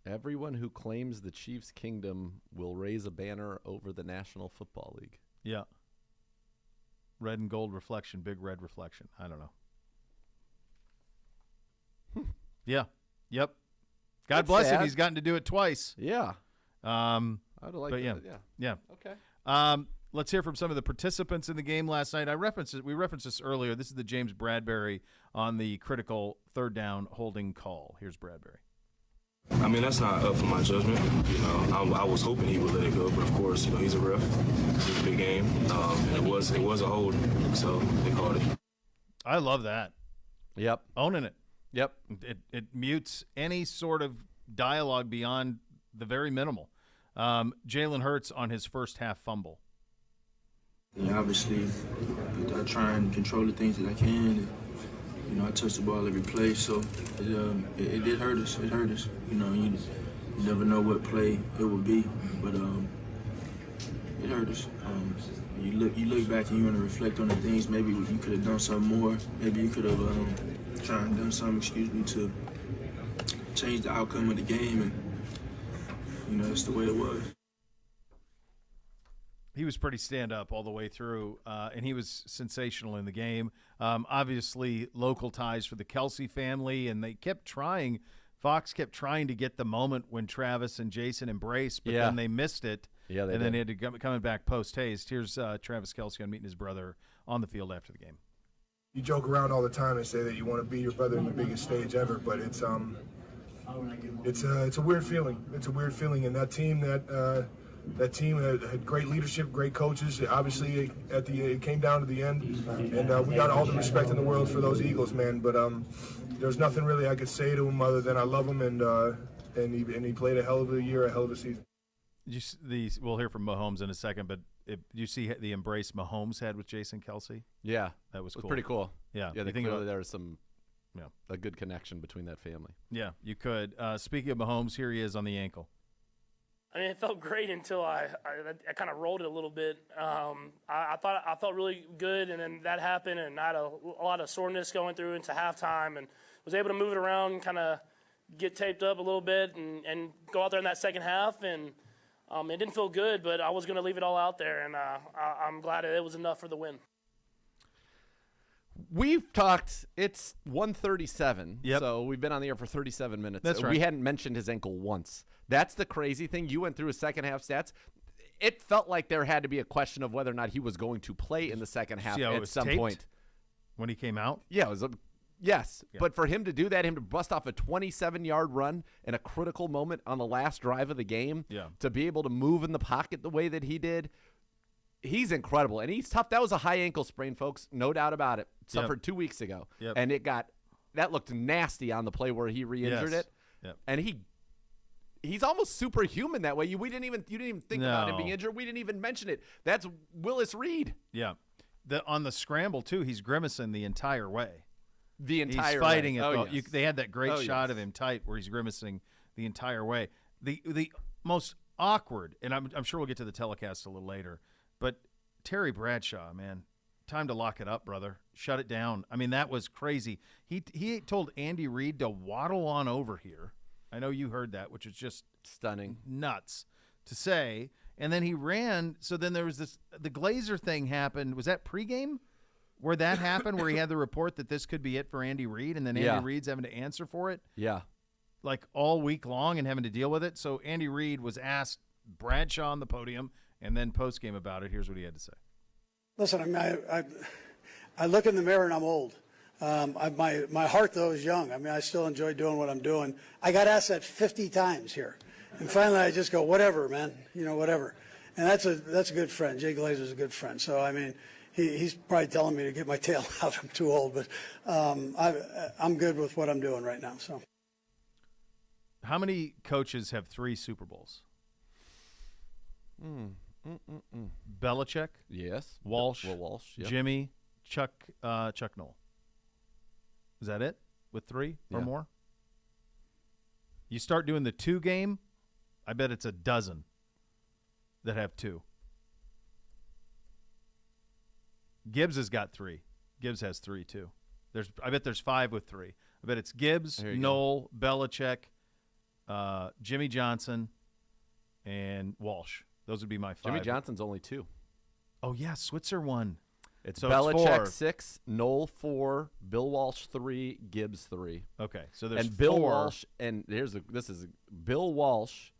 Everyone who claims the Chiefs kingdom will raise a banner over the National Football League. Yeah. Red and gold reflection, big red reflection. I don't know. Yeah. Yep. God That's bless him. sad. He's gotten to do it twice. Yeah. I'd like but that. Yeah. Okay. Let's hear from some of the participants in the game last night. We referenced this earlier. This is the James Bradberry on the critical third down holding call. Here's Bradberry. I mean, that's not up for my judgment. I was hoping he would let it go, but of course, he's a ref. This is a big game. It was a hold, so they called it. I love that. Yep. Owning it. Yep. It mutes any sort of dialogue beyond the very minimal. Jalen Hurts on his first half fumble. Yeah, obviously, I try and control the things that I can. And, I touch the ball every play, so it did hurt us. It hurt us. You never know what play it will be, but it hurt us. You look back and you want to reflect on the things. Maybe you could have done something more. Maybe you could have tried and done something, to change the outcome of the game, and that's the way it was. He was pretty stand-up all the way through, and he was sensational in the game. Obviously, local ties for the Kelce family, and they kept trying. Fox kept trying to get the moment when Travis and Jason embraced, but then they missed it. Yeah, and then he had to coming back post-haste. Here's Travis Kelce on meeting his brother on the field after the game. You joke around all the time and say that you want to beat your brother in the biggest stage ever, but it's a weird feeling. It's a weird feeling, and that team that team had great leadership, great coaches. Obviously, it came down to the end, and we got all the respect in the world for those Eagles, man. But there's nothing really I could say to him other than I love him, and he played a hell of a year, a hell of a season. We'll hear from Mahomes in a second, but you see the embrace Mahomes had with Jason Kelce? Yeah, that was cool. Pretty cool. Yeah, yeah. There was a good connection between that family. Yeah, you could. Speaking of Mahomes, here he is on the ankle. I mean, it felt great until I kind of rolled it a little bit. I thought I felt really good, and then that happened, and I had a lot of soreness going through into halftime, and was able to move it around and kind of get taped up a little bit and go out there in that second half. And it didn't feel good, but I was going to leave it all out there, and I'm glad it was enough for the win. We've talked, it's 1:37, yep. So we've been on the air for 37 minutes. That's right. We hadn't mentioned his ankle once. That's the crazy thing. You went through his second half stats. It felt like there had to be a question of whether or not he was going to play in the second half at some point. When he came out? Yeah, it was yes. Yeah. But for him to do that, him to bust off a 27-yard run in a critical moment on the last drive of the game, to be able to move in the pocket the way that he did, he's incredible, and he's tough. That was a high ankle sprain, folks, no doubt about it. Suffered 2 weeks ago, and that looked nasty on the play where he re-injured it. Yep. And he's almost superhuman that way. You didn't even think about him being injured. We didn't even mention it. That's Willis Reed. Yeah, on the scramble too, he's grimacing the entire way. He's fighting way. it. They had that great shot of him tight where he's grimacing the entire way. The most awkward, and I'm sure we'll get to the telecast a little later. But Terry Bradshaw, man, time to lock it up, brother. Shut it down. I mean, that was crazy. He told Andy Reid to waddle on over here. I know you heard that, which was just stunning, nuts to say. And then he ran. So then there was the Glazer thing happened. Was that pregame where that happened, where he had the report that this could be it for Andy Reid, and then Andy Reid's having to answer for it? Yeah. Like all week long and having to deal with it. So Andy Reid was asked Bradshaw on the podium, and then post-game about it. Here's what he had to say. Listen, I mean, I look in the mirror and I'm old. My heart, though, is young. I mean, I still enjoy doing what I'm doing. I got asked that 50 times here. And finally, I just go, whatever, man. Whatever. And that's a good friend. Jay Glazer's a good friend. So, I mean, he's probably telling me to get my tail out. I'm too old. But I'm good with what I'm doing right now. So, how many coaches have 3 Super Bowls? Belichick, yes. Walsh, Walsh, yep. Jimmy, Chuck Noll. Is that it? With 3 or more? You start doing the 2 game, I bet it's a dozen that have 2. Gibbs has got 3. Gibbs has 3 too. I bet there's 5 with 3. I bet it's Gibbs, Noll, Belichick, Jimmy Johnson, and Walsh. Those would be my 5. Jimmy Johnson's only 2. Oh, yeah, Switzer won. So Belichick 6, Noll 4, Bill Walsh 3, Gibbs 3. Okay, so there's 4. And Bill Walsh, and Bill Walsh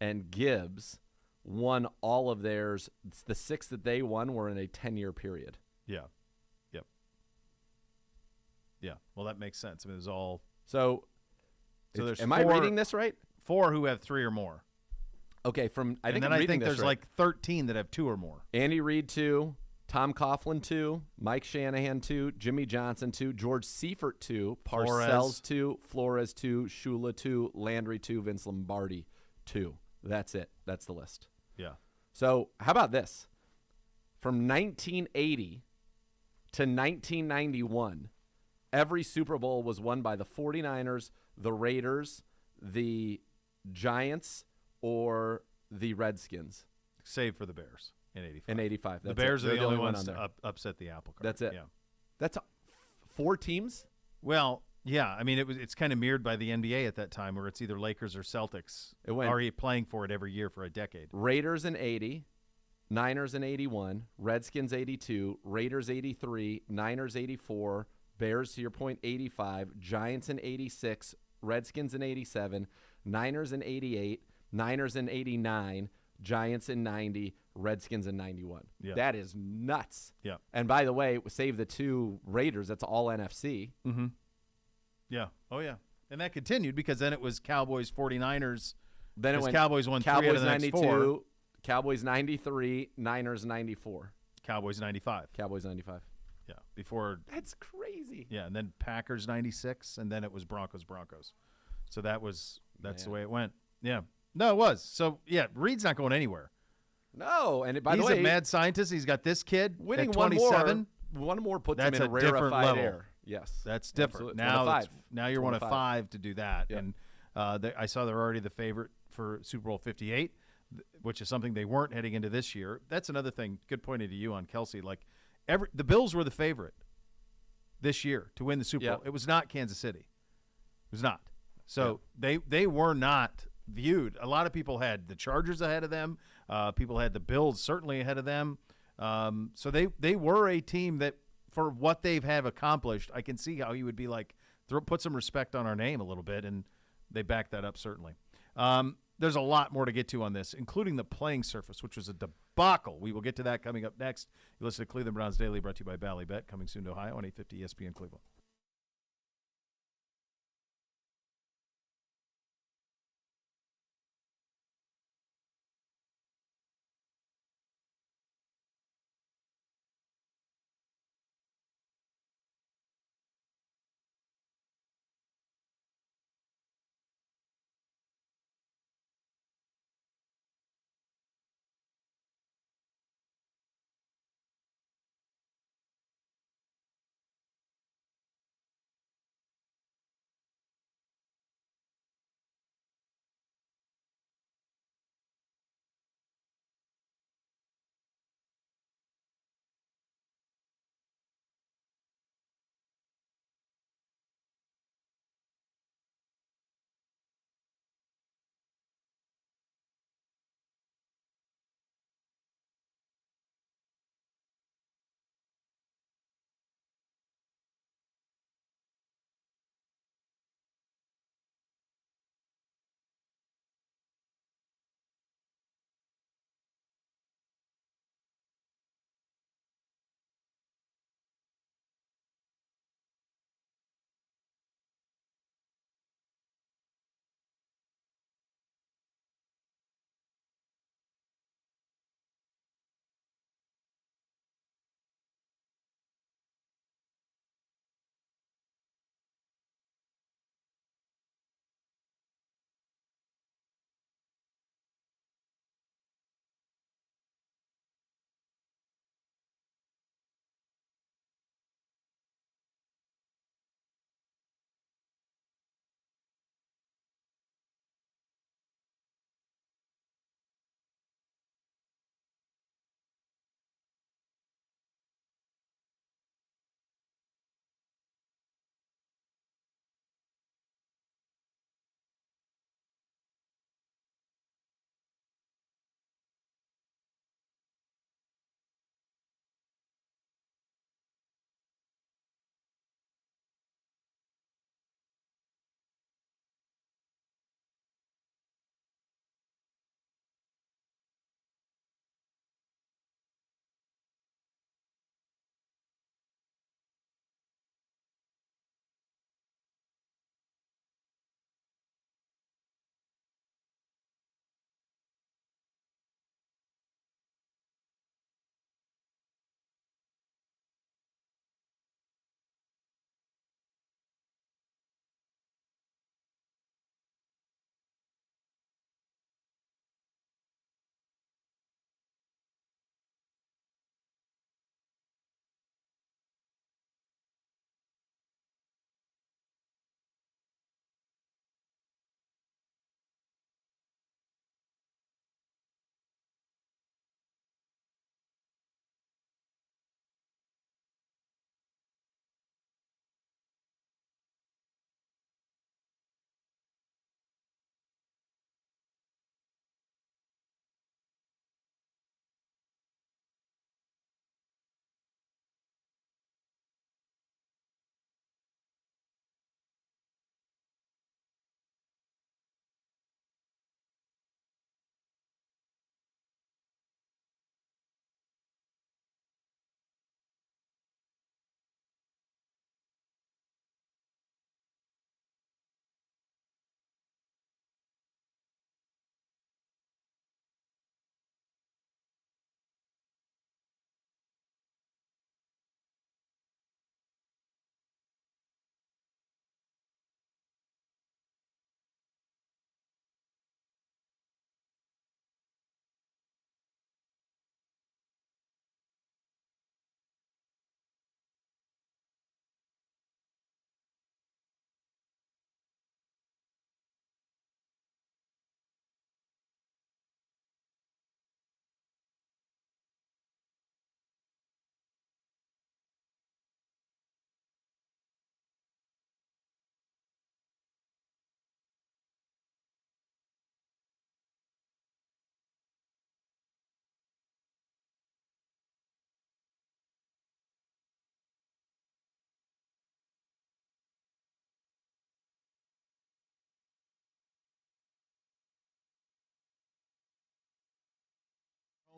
and Gibbs won all of theirs. The 6 that they won were in a 10-year period. Yeah. Yep. Yeah. Well, that makes sense. I mean, it was all. So there's am 4, I reading this right? 4 who have 3 or more. Okay, I think I think there's like 13 that have 2 or more. Andy Reid 2, Tom Coughlin 2, Mike Shanahan 2, Jimmy Johnson 2, George Seifert 2, Parcells Flores. 2, Flores 2, Shula 2, Landry 2, Vince Lombardi 2. That's it. That's the list. Yeah. So how about this? From 1980 to 1991, every Super Bowl was won by the 49ers, the Raiders, the Giants, or the Redskins. Save for the Bears in 85. In 85. The Bears are the only ones to upset the apple cart. That's it. Yeah. That's 4 teams? Well, yeah. I mean, it's kind of mirrored by the NBA at that time, where it's either Lakers or Celtics already playing for it every year for a decade. Raiders in 80, Niners in 81, Redskins 82, Raiders 83, Niners 84, Bears, to your point, 85, Giants in 86, Redskins in 87, Niners in 88, Niners in 89, Giants in 90, Redskins in 91. Yeah. That is nuts. Yeah. And by the way, save the 2 Raiders, that's all NFC. Mm-hmm. Yeah. Oh, yeah. And that continued because then it was Cowboys, 49ers. Then it went Cowboys won Cowboys 3 out of the 92, next 4. Cowboys 93, Niners 94. Cowboys 95. Cowboys 95. Yeah. Before. That's crazy. Yeah. And then Packers 96. And then it was Broncos. So that's the way it went. Yeah. No, it was. So, yeah, Reed's not going anywhere. No. And by He's the way, a mad scientist. He's got this kid winning at 27. One more puts That's him in a different rarefied level. air. Yes. That's different. Absolutely. Now you're one of 5 5 to do that. Yep. And I saw they're already the favorite for Super Bowl 58, which is something they weren't heading into this year. That's another thing. Good pointing to you on Kelsey. Like the Bills were the favorite this year to win the Super Bowl. It was not Kansas City. It was not. So they were not viewed. A lot of people had the Chargers ahead of them. People had the Bills certainly ahead of them. So they were a team that, for what they've accomplished, I can see how you would be like, put some respect on our name a little bit, and they backed that up certainly. There's a lot more to get to on this, including the playing surface, which was a debacle. We will get to that coming up next. You listen to Cleveland Browns Daily, brought to you by Ballybet, coming soon to Ohio on 850 ESPN Cleveland.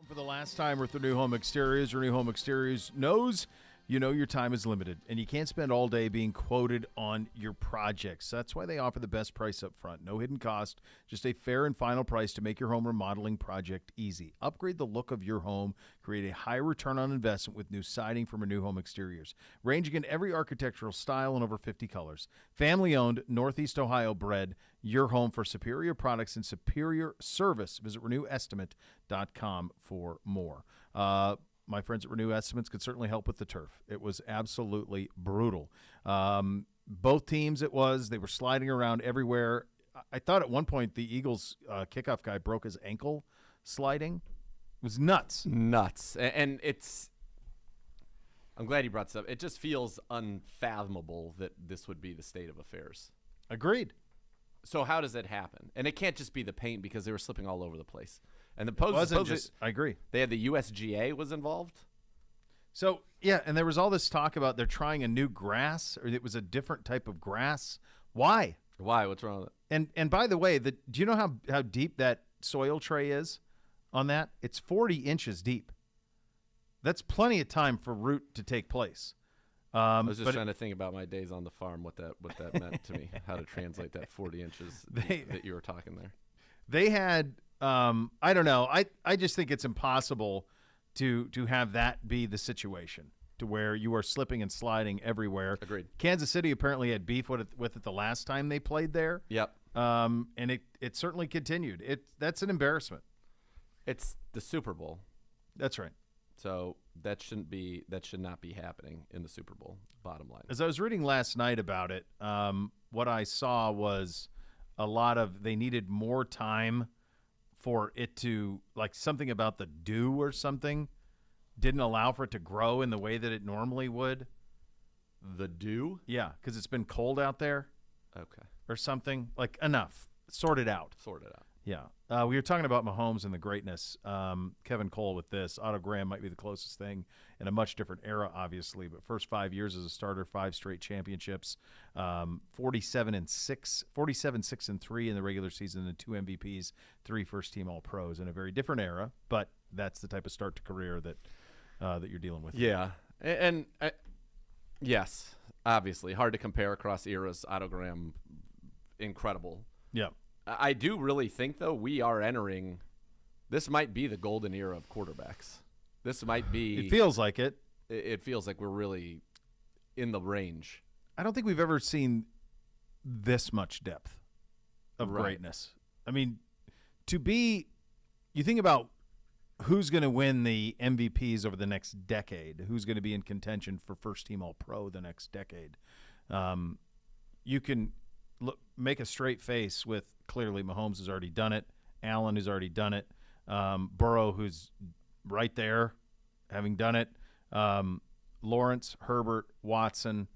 For the last time with Renew Home Exteriors. Renew Home Exteriors knows you know your time is limited, and you can't spend all day being quoted on your projects. That's why they offer the best price up front. No hidden cost, just a fair and final price to make your home remodeling project easy. Upgrade the look of your home, create a high return on investment with new siding from Renew Home Exteriors. Ranging in every architectural style and over 50 colors. Family-owned, Northeast Ohio bred, your home for superior products and superior service. Visit RenewEstimate.com for more. My friends at Renew Estimates could certainly help with the turf. It was absolutely brutal. Both teams they were sliding around everywhere. I thought at one point the Eagles kickoff guy broke his ankle sliding. It was nuts. Nuts. And I'm glad you brought this up. It just feels unfathomable that this would be the state of affairs. Agreed. So how does it happen? And it can't just be the paint because they were slipping all over the place. And I agree. They had the USGA was involved. So, yeah, and there was all this talk about they're trying a new grass, or it was a different type of grass. Why? Why? What's wrong with it? And by the way, do you know how deep that soil tray is on that? It's 40 inches deep. That's plenty of time for root to take place. I was just trying to think about my days on the farm, what that meant to me, how to translate that 40 inches that you were talking there. They had, I don't know. I just think it's impossible to have that be the situation, to where you are slipping and sliding everywhere. Agreed. Kansas City apparently had beef with it the last time they played there. Yep. And it certainly continued. That's an embarrassment. It's the Super Bowl. That's right. So that should not be happening in the Super Bowl, bottom line. As I was reading last night about it, what I saw was they needed more time for it to, like, something about the dew or something didn't allow for it to grow in the way that it normally would. The dew? Yeah, because it's been cold out there. Okay. Or something. Like, enough. Sort it out. Yeah. We were talking about Mahomes and the greatness. Kevin Cole with this. Otto Graham might be the closest thing in a much different era, obviously. But first 5 years as a starter, 5 straight championships, 47-6-3 in the regular season, and 2 MVPs, 3 first-team All-Pros in a very different era. But that's the type of start to career that you're dealing with. Yeah, and yes, obviously hard to compare across eras. Otto Graham, incredible. Yeah. I do really think, though, we are entering – this might be the golden era of quarterbacks. This might be – It feels like it. It feels like we're really in the range. I don't think we've ever seen this much depth of greatness. I mean, you think about who's going to win the MVPs over the next decade, who's going to be in contention for first-team All-Pro the next decade. You can make a straight face with clearly Mahomes has already done it, Allen has already done it, Burrow who's right there having done it, Lawrence, Herbert, Watson.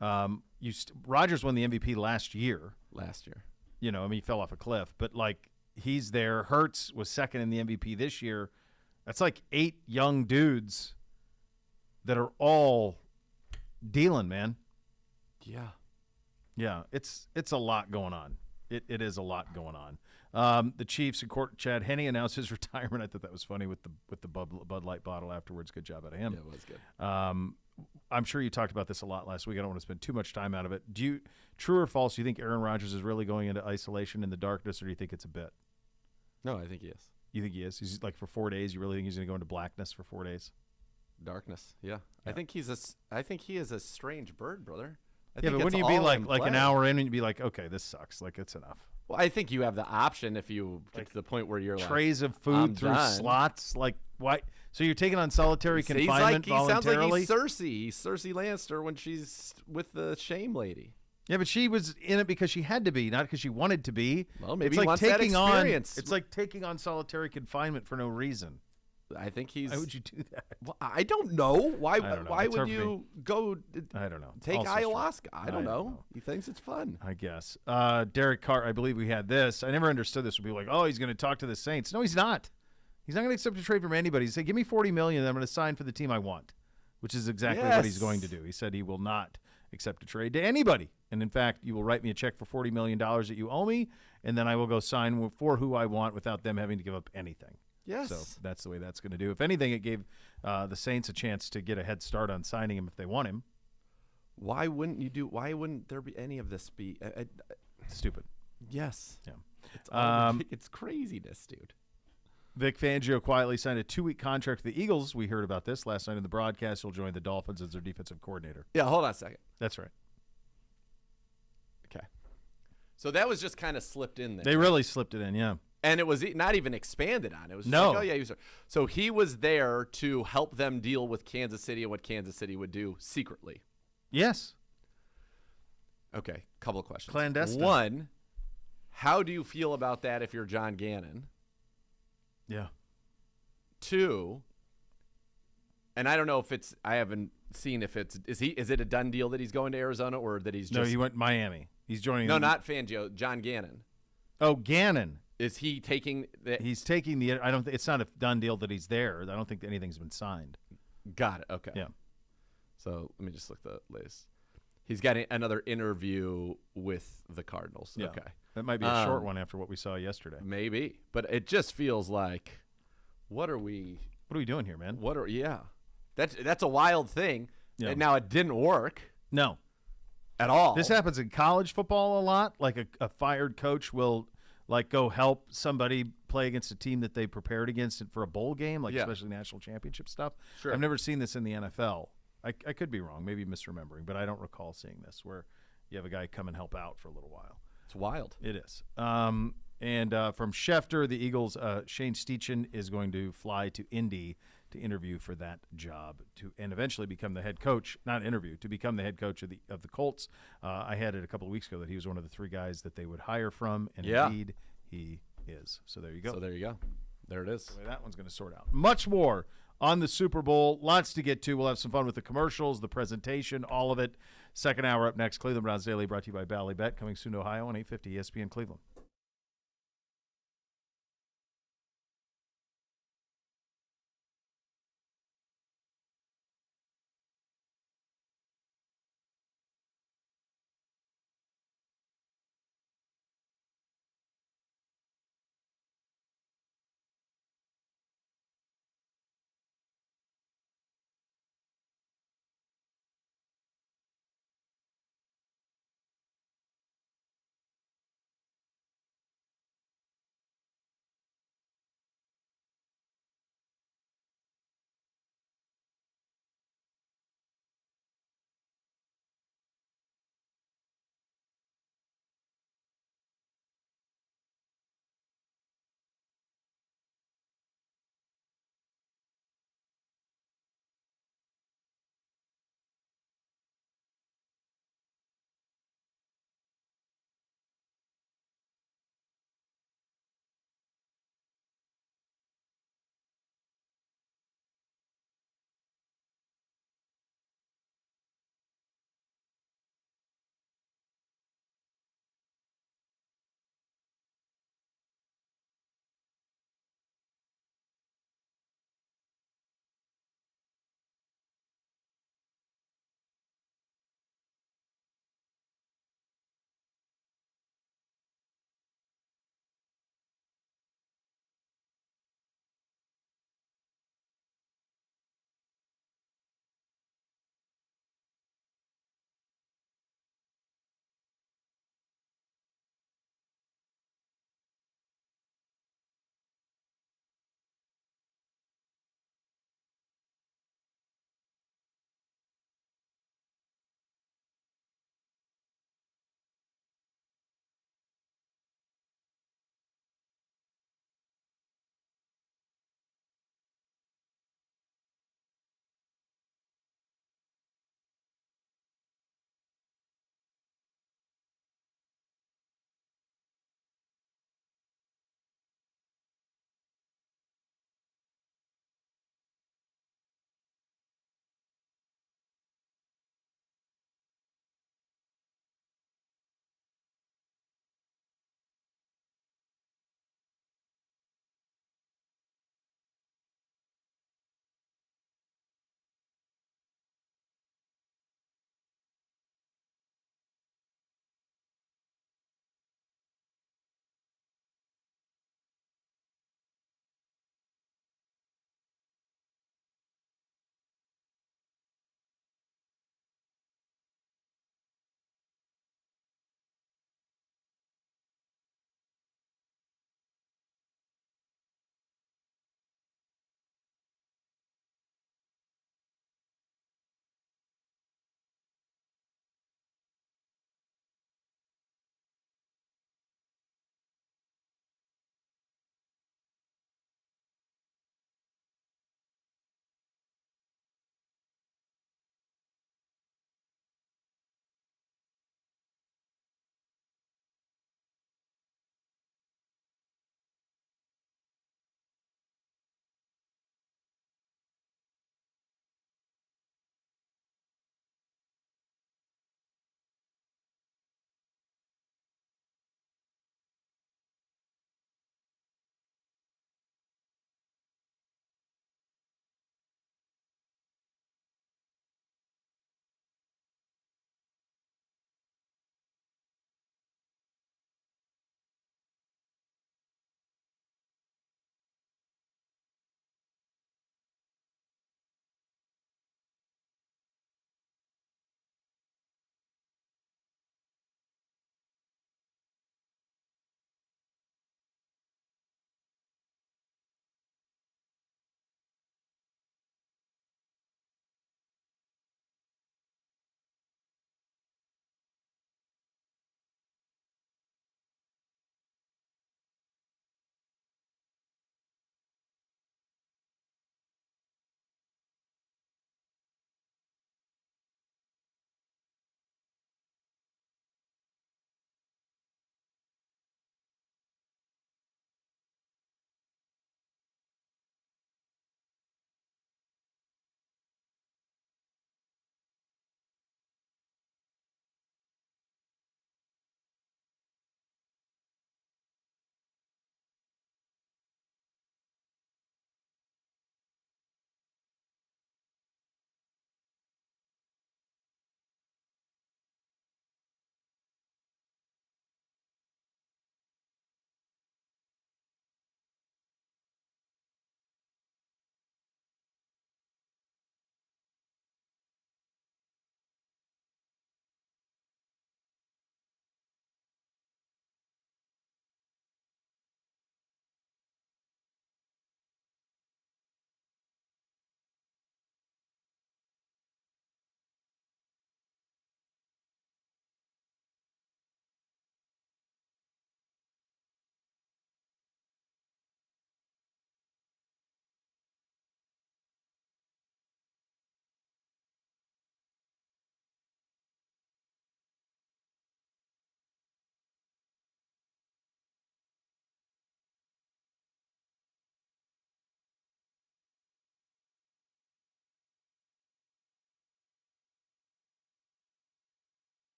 Rodgers won the MVP last year. You know, I mean, he fell off a cliff, but like he's there. Hurts was second in the MVP this year. That's like 8 young dudes that are all dealing, man. Yeah. Yeah, it's a lot going on. It is a lot going on. The Chiefs and Chad Henne announced his retirement. I thought that was funny with the Bud Light bottle afterwards. Good job out of him. Yeah, it was good. I'm sure you talked about this a lot last week. I don't want to spend too much time out of it. True or false, do you think Aaron Rodgers is really going into isolation in the darkness, or do you think it's a bit? No, I think he is. You think he is? He's like for 4 days. You really think he's going to go into blackness for 4 days? Darkness, yeah. I think he is a strange bird, brother. Yeah, but wouldn't you be like an hour in and you'd be like, okay, this sucks. Like, it's enough. Well, I think you have the option if you get to the point where you're trays of food through slots. Like, why? So you're taking on solitary confinement voluntarily? He sounds like he's Cersei Lannister when she's with the shame lady. Yeah, but she was in it because she had to be, not because she wanted to be. Well, maybe he wants that experience. It's like taking on solitary confinement for no reason. I think he's. Why would you do that? Well, I don't know. Why would you go? I don't know. Take ayahuasca. I don't know. He thinks it's fun. I guess. Derek Carr, I believe we had this. I never understood this. Would be like, oh, he's going to talk to the Saints. No, he's not. He's not going to accept a trade from anybody. He said, give me $40 million, and I'm going to sign for the team I want, which is exactly what he's going to do. He said he will not accept a trade to anybody. And, in fact, you will write me a check for $40 million that you owe me, and then I will go sign for who I want without them having to give up anything. Yes. So that's the way that's going to do. If anything, it gave the Saints a chance to get a head start on signing him if they want him. Why wouldn't there be any of this be stupid? Yes. Yeah. It's craziness, dude. Vic Fangio quietly signed a 2-week contract with the Eagles. We heard about this last night in the broadcast. He'll join the Dolphins as their defensive coordinator. Yeah, hold on a second. That's right. Okay. So that was just kind of slipped in there. They really slipped it in, yeah. And it was not even expanded on. It was just no. like, oh, yeah. So he was there to help them deal with Kansas City and what Kansas City would do secretly. Yes. Okay, couple of questions. Clandestine. One, how do you feel about that if you're John Gannon? Yeah. Two, and I don't know if I haven't seen if is it a done deal that he's going to Arizona or that he's just. No, he went Miami. He's joining. No, not Fangio, John Gannon. Oh, Gannon. Is he taking He's taking the. I don't. It's not a done deal that he's there. I don't think anything's been signed. Got it. Okay. Yeah. So let me just look the list. He's got another interview with the Cardinals. Yeah. Okay. That might be a short one after what we saw yesterday. Maybe, but it just feels like, what are we doing here, man? That's a wild thing. Yeah. And now it didn't work. No. At all. This happens in college football a lot. Like a fired coach will go help somebody play against a team that they prepared against for a bowl game, especially national championship stuff. Sure. I've never seen this in the NFL. I could be wrong, maybe misremembering, but I don't recall seeing this where you have a guy come and help out for a little while. It's wild. It is. And from Schefter, the Eagles, Shane Steichen is going to fly to Indy to interview for that job and eventually become the head coach. Not interview, to become the head coach of the Colts. I had it a couple of weeks ago that he was one of the 3 guys that they would hire from, and indeed he is. So there you go. There it is. The way that one's going to sort out. Much more on the Super Bowl. Lots to get to. We'll have some fun with the commercials, the presentation, all of it. Second hour up next. Cleveland Browns Daily brought to you by Ballybet. Coming soon to Ohio on 850 ESPN Cleveland.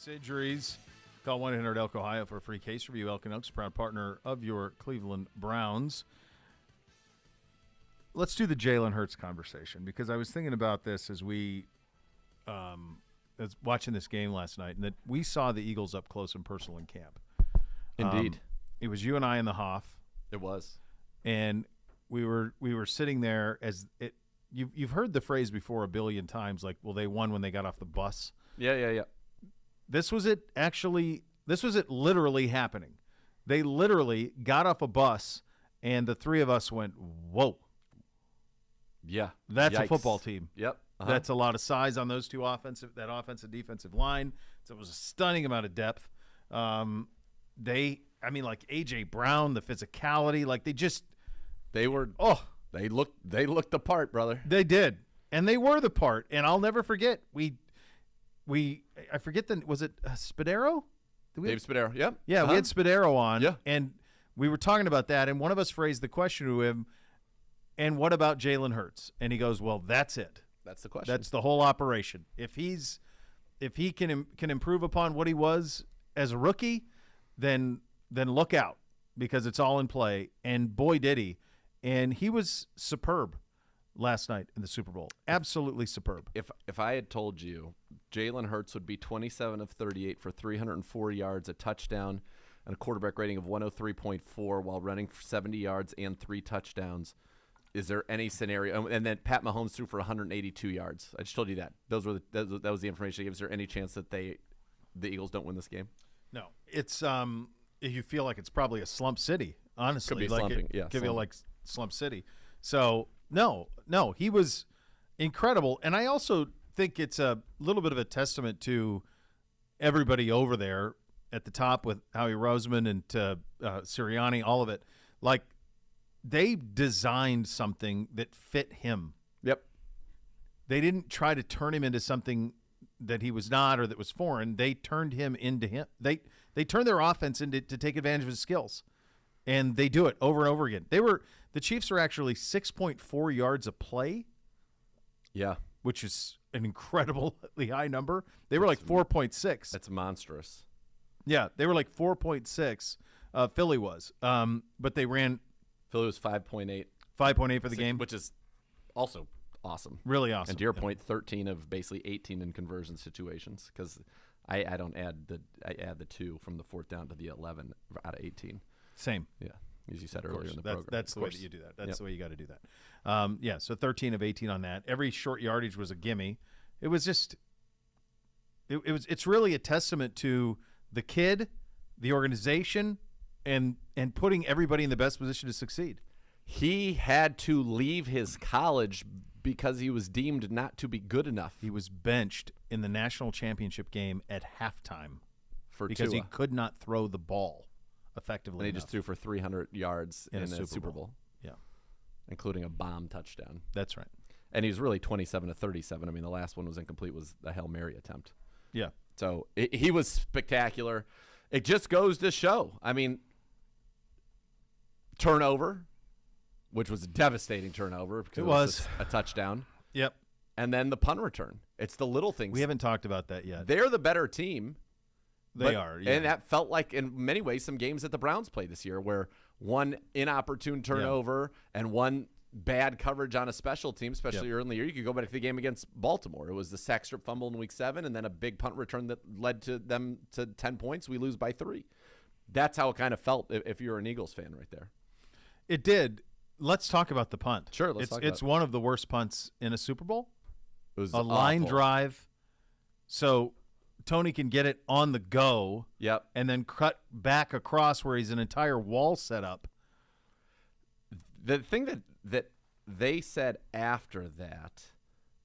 Injuries. Call 1-800-ELK Ohio for a free case review. Elk & Oaks, proud partner of your Cleveland Browns. Let's do the Jalen Hurts conversation, because I was thinking about this as we as watching this game last night, and that we saw the Eagles up close and personal in camp. Indeed. It was you and I in the Hoff. It was. And we were sitting there as it. You've heard the phrase before a billion times, like, well, they won when they got off the bus. Yeah. This was it literally happening. They literally got off a bus, and the three of us went, whoa. Yeah. That's Yikes. a football team. Yep. That's a lot of size on those two offensive defensive line. So it was a stunning amount of depth. Like A.J. Brown, the physicality, like they looked the part, brother. They did. And they were the part. And I'll never forget, I forget was it Spadaro? Dave Spadaro, yep. Yeah, we had Spadaro on. Yeah. And we were talking about that, and one of us phrased the question to him, and what about Jalen Hurts? And he goes, well, that's it. That's the question. That's the whole operation. If he can improve upon what he was as a rookie, then look out, because it's all in play. And boy, did he. And he was superb last night in the Super Bowl. Absolutely superb. If I had told you Jalen Hurts would be 27 of 38 for 304 yards, a touchdown, and a quarterback rating of 103.4 while running for 70 yards and 3 touchdowns, is there any scenario? And then Pat Mahomes threw for 182 yards. I just told you that. That was the information. Is there any chance that the Eagles don't win this game? No. It's you feel like it's probably a slump city, honestly. Could be like slumping. Could feel like slump city. So no, he was incredible. And I also think it's a little bit of a testament to everybody over there at the top with Howie Roseman and Sirianni, all of it. Like, they designed something that fit him. Yep. They didn't try to turn him into something that he was not or that was foreign. They turned him into him. They turned their offense into to take advantage of his skills, and they do it over and over again. The Chiefs are actually 6.4 yards a play. Yeah, which is an incredibly high number. They were like 4.6. That's monstrous. Yeah, they were like 4.6. Philly was, but they ran. Philly was 5.8. 5.8 for the game, which is also awesome. Really awesome. And to your point, 13 of basically 18 in conversion situations, because I add the 2 from the 4th down to the 11 out of 18. Same. Yeah, as you said earlier in the program. That's the way that you do that. That's the way you got to do that. So 13 of 18 on that. Every short yardage was a gimme. It was just it's really a testament to the kid, the organization, and putting everybody in the best position to succeed. He had to leave his college because he was deemed not to be good enough. He was benched in the national championship game at halftime because he could not throw the ball effectively. And he just threw for 300 yards in a Super Bowl. Yeah. Including a bomb touchdown. That's right. And he was really 27 of 37. I mean, the last one was incomplete, was a Hail Mary attempt. Yeah. So he was spectacular. It just goes to show. I mean, turnover, which was a devastating turnover because it was a touchdown. Yep. And then the punt return. It's the little things. We haven't talked about that yet. They're the better team. They are. Yeah. And that felt like, in many ways, some games that the Browns played this year where one inopportune turnover and one bad coverage on a special team, especially early in the year. You could go back to the game against Baltimore. It was the sack strip fumble in week 7 and then a big punt return that led to them to 10 points. We lose by 3. That's how it kind of felt if you're an Eagles fan right there. It did. Let's talk about the punt. Sure, let's talk about it. It's one of the worst punts in a Super Bowl. It was a line drive, so Tony can get it on the go. Yep. And then cut back across where he's an entire wall set up. The thing that they said after that,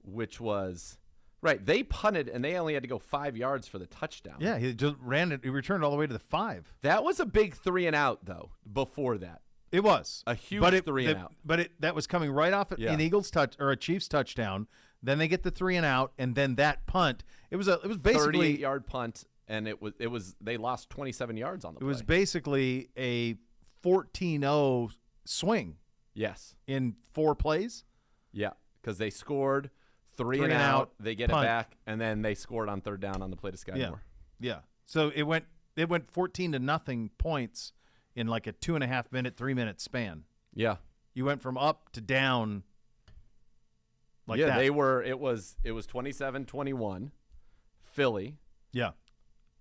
which was right, they punted and they only had to go 5 yards for the touchdown. Yeah, he just ran it. He returned all the way to the 5. That was a big 3 and out though. Before that, it was a huge 3 and out. But that was coming right off an Eagles touch or a Chiefs touchdown. Then they get the 3 and out, and then that punt. It was basically 38-yard punt, and it was they lost 27 yards on the play. It was basically a 14-0 swing. Yes. In 4 plays. Yeah, because they scored 3 and out. They get punt. It back, and then they scored on 3rd down on the play to Sky Moore. Yeah. So it went 14-0 points in like a 2.5 minute, 3 minute span. Yeah. You went from up to down. Like yeah, that. they were. It was 27-21, Philly. Yeah.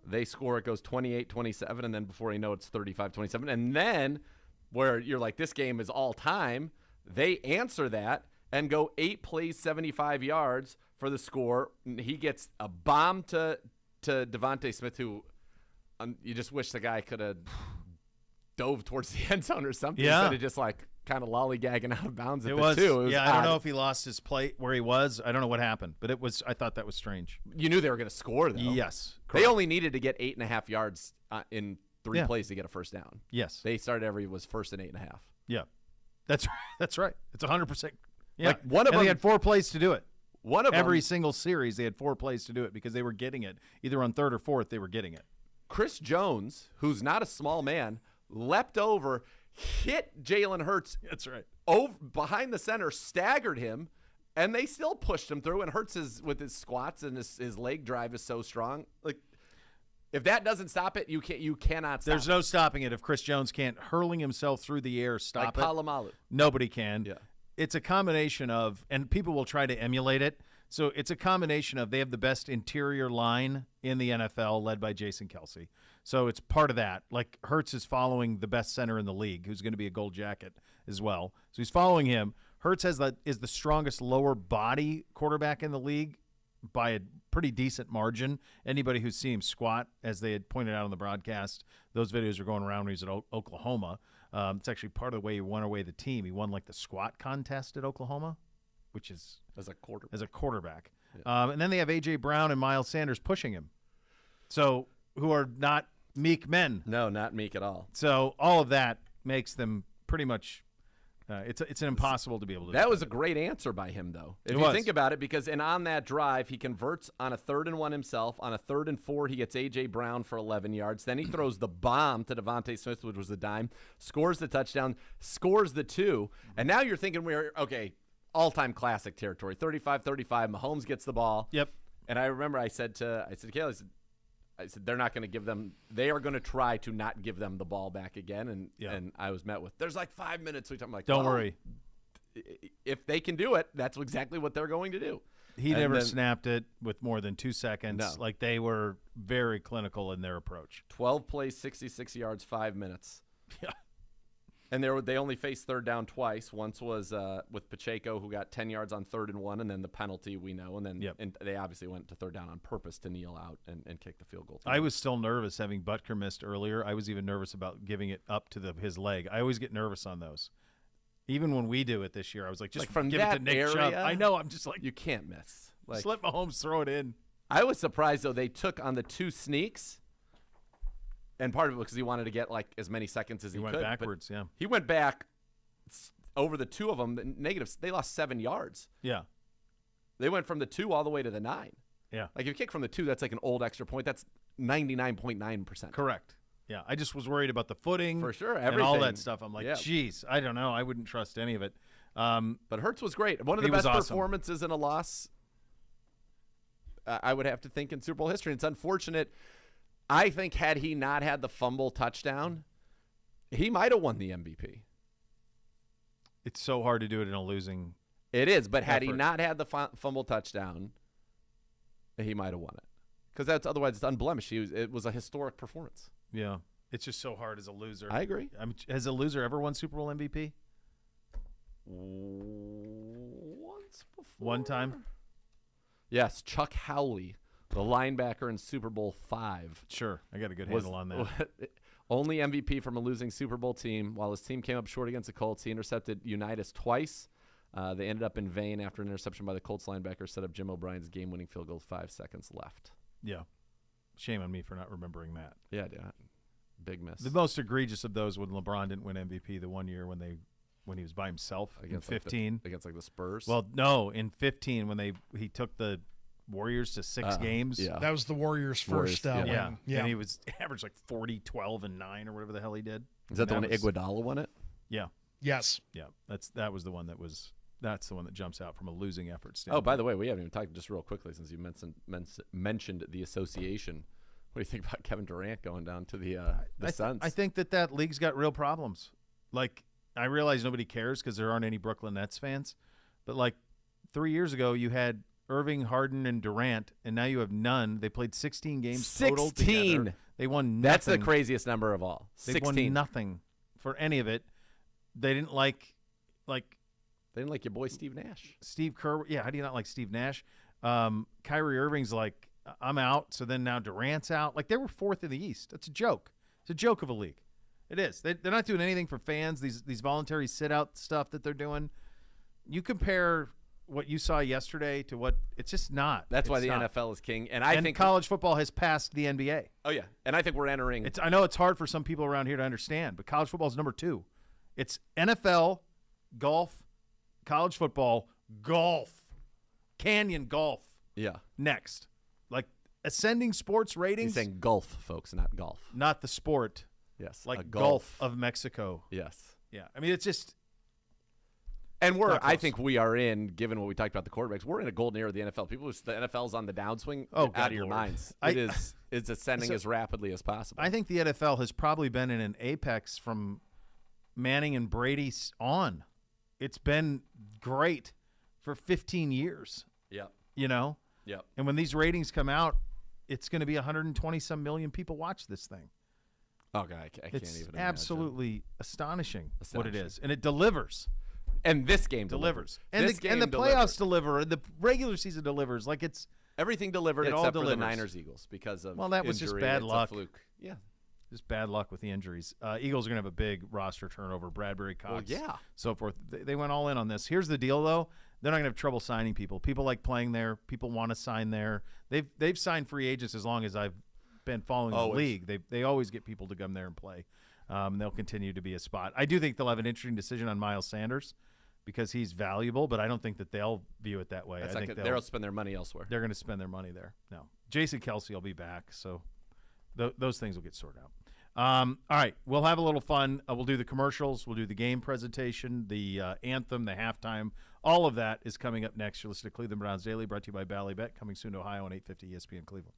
They score. It goes 28-27, and then before you know it's 35-27, and then where you're like, this game is all time. They answer that and go 8 plays, 75 yards for the score. He gets a bomb to Devontae Smith, who you just wish the guy could have dove towards the end zone or something instead of just like kind of lollygagging out of bounds at the two. It was I odd. don't know if he lost his plate where he was. I don't know what happened, but I thought that was strange. You knew they were going to score, though. Yes. They only needed to get 8.5 yards in 3 plays to get a first down. Yes. They started was first and 8.5. Yeah. That's right. That's right. It's 100%. Yeah. Like one of them, they had 4 plays to do it. One of every them, single series, they had 4 plays to do it because they were getting it. Either on 3rd or 4th, they were getting it. Chris Jones, who's not a small man, leapt over, hit Jalen Hurts. That's right. Over behind the center, staggered him, and they still pushed him through. And Hurts is with his squats and his leg drive is so strong. Like, if that doesn't stop it, you cannot stop. There's no stopping it if Chris Jones can't hurling himself through the air stop it. Palomalu. Nobody can. Yeah. It's a combination of, and people will try to emulate it. So it's a combination of they have the best interior line in the NFL led by Jason Kelce. So it's part of that. Like Hurts is following the best center in the league, who's going to be a gold jacket as well. So he's following him. Hurts is the strongest lower body quarterback in the league by a pretty decent margin. Anybody who's seen him squat, as they had pointed out on the broadcast, those videos are going around when he was at Oklahoma. It's actually part of the way he won away the team. He won like the squat contest at Oklahoma, which is as a quarterback. Yeah. And then they have A.J. Brown and Miles Sanders pushing him. So who are not meek men. No, not meek at all. So all of that makes them pretty much it's impossible to be able to do. That was a great answer by him, though. If you think about it, because on that drive, he converts on a 3rd and 1 himself. On a 3rd and 4, he gets A.J. Brown for 11 yards. Then he throws the bomb to Devontae Smith, which was a dime, scores the touchdown, scores the 2. And now you're thinking okay, all-time classic territory, 35-35. Mahomes gets the ball. Yep. And I remember I said to Kayla, I said they're not going to give them. They are going to try to not give them the ball back again. And I was met with, there's like 5 minutes. I'm like, don't worry. If they can do it, that's exactly what they're going to do. He never snapped it with more than 2 seconds. No. Like they were very clinical in their approach. 12 plays, 66 yards, 5 minutes. Yeah. And they only faced 3rd down twice. Once was with Pacheco, who got 10 yards on 3rd and 1, and then the penalty we know. And then and they obviously went to 3rd down on purpose to kneel out and kick the field goal. I was still nervous having Butker missed earlier. I was even nervous about giving it up to his leg. I always get nervous on those. Even when we do it this year, I was like, just from give that it to Nick area, Chubb. I know. I'm just like, you can't miss. Just let Mahomes throw it in. I was surprised, though, they took on the 2 sneaks. And part of it was because he wanted to get like as many seconds as he could. He went backwards, yeah. He went back over the 2 of them. The negatives, they lost 7 yards. Yeah. They went from the 2 all the way to the 9. Yeah. Like if you kick from the 2, that's like an old extra point. That's 99.9%. Correct. Yeah. I just was worried about the footing. For sure. And all that stuff. I'm like, geez, I don't know. I wouldn't trust any of it. But Hurts was great. One of the best performances in a loss, I would have to think, in Super Bowl history. It's unfortunate. I think had he not had the fumble touchdown, he might have won the MVP. It's so hard to do it in a losing. It is, but had he not had the fumble touchdown, he might have won it. Because otherwise it's unblemished. It was a historic performance. Yeah, it's just so hard as a loser. I agree. Has a loser ever won Super Bowl MVP? Once before. One time? Yes, Chuck Howley, the linebacker in Super Bowl V. Sure, I got a good handle on that. Only MVP from a losing Super Bowl team. While his team came up short against the Colts, he intercepted Unitas twice. They ended up in vain after an interception by the Colts linebacker set up Jim O'Brien's game-winning field goal with 5 seconds left. Yeah. Shame on me for not remembering that. Yeah, big miss. The most egregious of those when LeBron didn't win MVP the one year when he was by himself against in 15. Against the Spurs? Well, no, in 15 when he took the Warriors to 6 games. Yeah. That was the Warriors' first win. Yeah. And he was averaged like 40, 12, and 9 or whatever the hell he did. Is that the one Iguodala won it? Yeah. Yes. Yeah. That was the one that's the one that jumps out from a losing effort standpoint. Oh, by the way, we haven't even talked just real quickly since you mentioned the association What do you think about Kevin Durant going down to the Suns? I think that league's got real problems. Like, I realize nobody cares because there aren't any Brooklyn Nets fans, but like 3 years ago you had Irving, Harden, and Durant, and now you have none. They played 16 games total together. They won nothing. That's the craziest number of all. They 16. won nothing for any of it. They didn't like they didn't like your boy Steve Nash. Steve Kerr. Yeah, how do you not like Steve Nash? Kyrie Irving's like, I'm out. So then now Durant's out. Like, they were fourth in the East. That's a joke. It's a joke of a league. It is. They're not doing anything for fans. These voluntary sit-out stuff that they're doing. You compare what you saw yesterday to what it's just not. That's why the not. NFL is king, and I think college football has passed the NBA. Oh yeah, and I think we're entering. I know it's hard for some people around here to understand, but college football is number 2. It's NFL, golf, college football, golf, Canyon golf. Yeah. Next, like ascending sports ratings. He's saying golf, folks, not golf. Not the sport. Yes, like Gulf of Mexico. Yes. Yeah. I mean, it's just. And I think we are in, given what we talked about the quarterbacks, we're in a golden era of the NFL. The NFL's on the downswing. Out of your minds. It's ascending as rapidly as possible. I think the NFL has probably been in an apex from Manning and Brady on. It's been great for 15 years. Yep. You know? Yep. And when these ratings come out, it's going to be 120-some million people watch this thing. Oh, God, I can't it's even absolutely astonishing what it is. And it delivers. And this game delivers. And the playoffs deliver. And the regular season delivers. Like, it's everything delivered except for the Niners-Eagles because of that was injury. Just bad it's luck. A fluke. Yeah. Just bad luck with the injuries. Eagles are going to have a big roster turnover. Bradbury, Cox, so forth. They went all in on this. Here's the deal, though. They're not going to have trouble signing people. People like playing there. People want to sign there. They've signed free agents as long as I've been following the league. They always get people to come there and play. They'll continue to be a spot. I do think they'll have an interesting decision on Miles Sanders because he's valuable, but I don't think that they'll view it that way. I think they'll spend their money elsewhere. They're going to spend their money there. No. Jason Kelsey will be back, so those things will get sorted out. All right, we'll have a little fun. We'll do the commercials. We'll do the game presentation, the anthem, the halftime. All of that is coming up next. You're listening to Cleveland Browns Daily, brought to you by Ballybet, coming soon to Ohio on 850 ESPN Cleveland.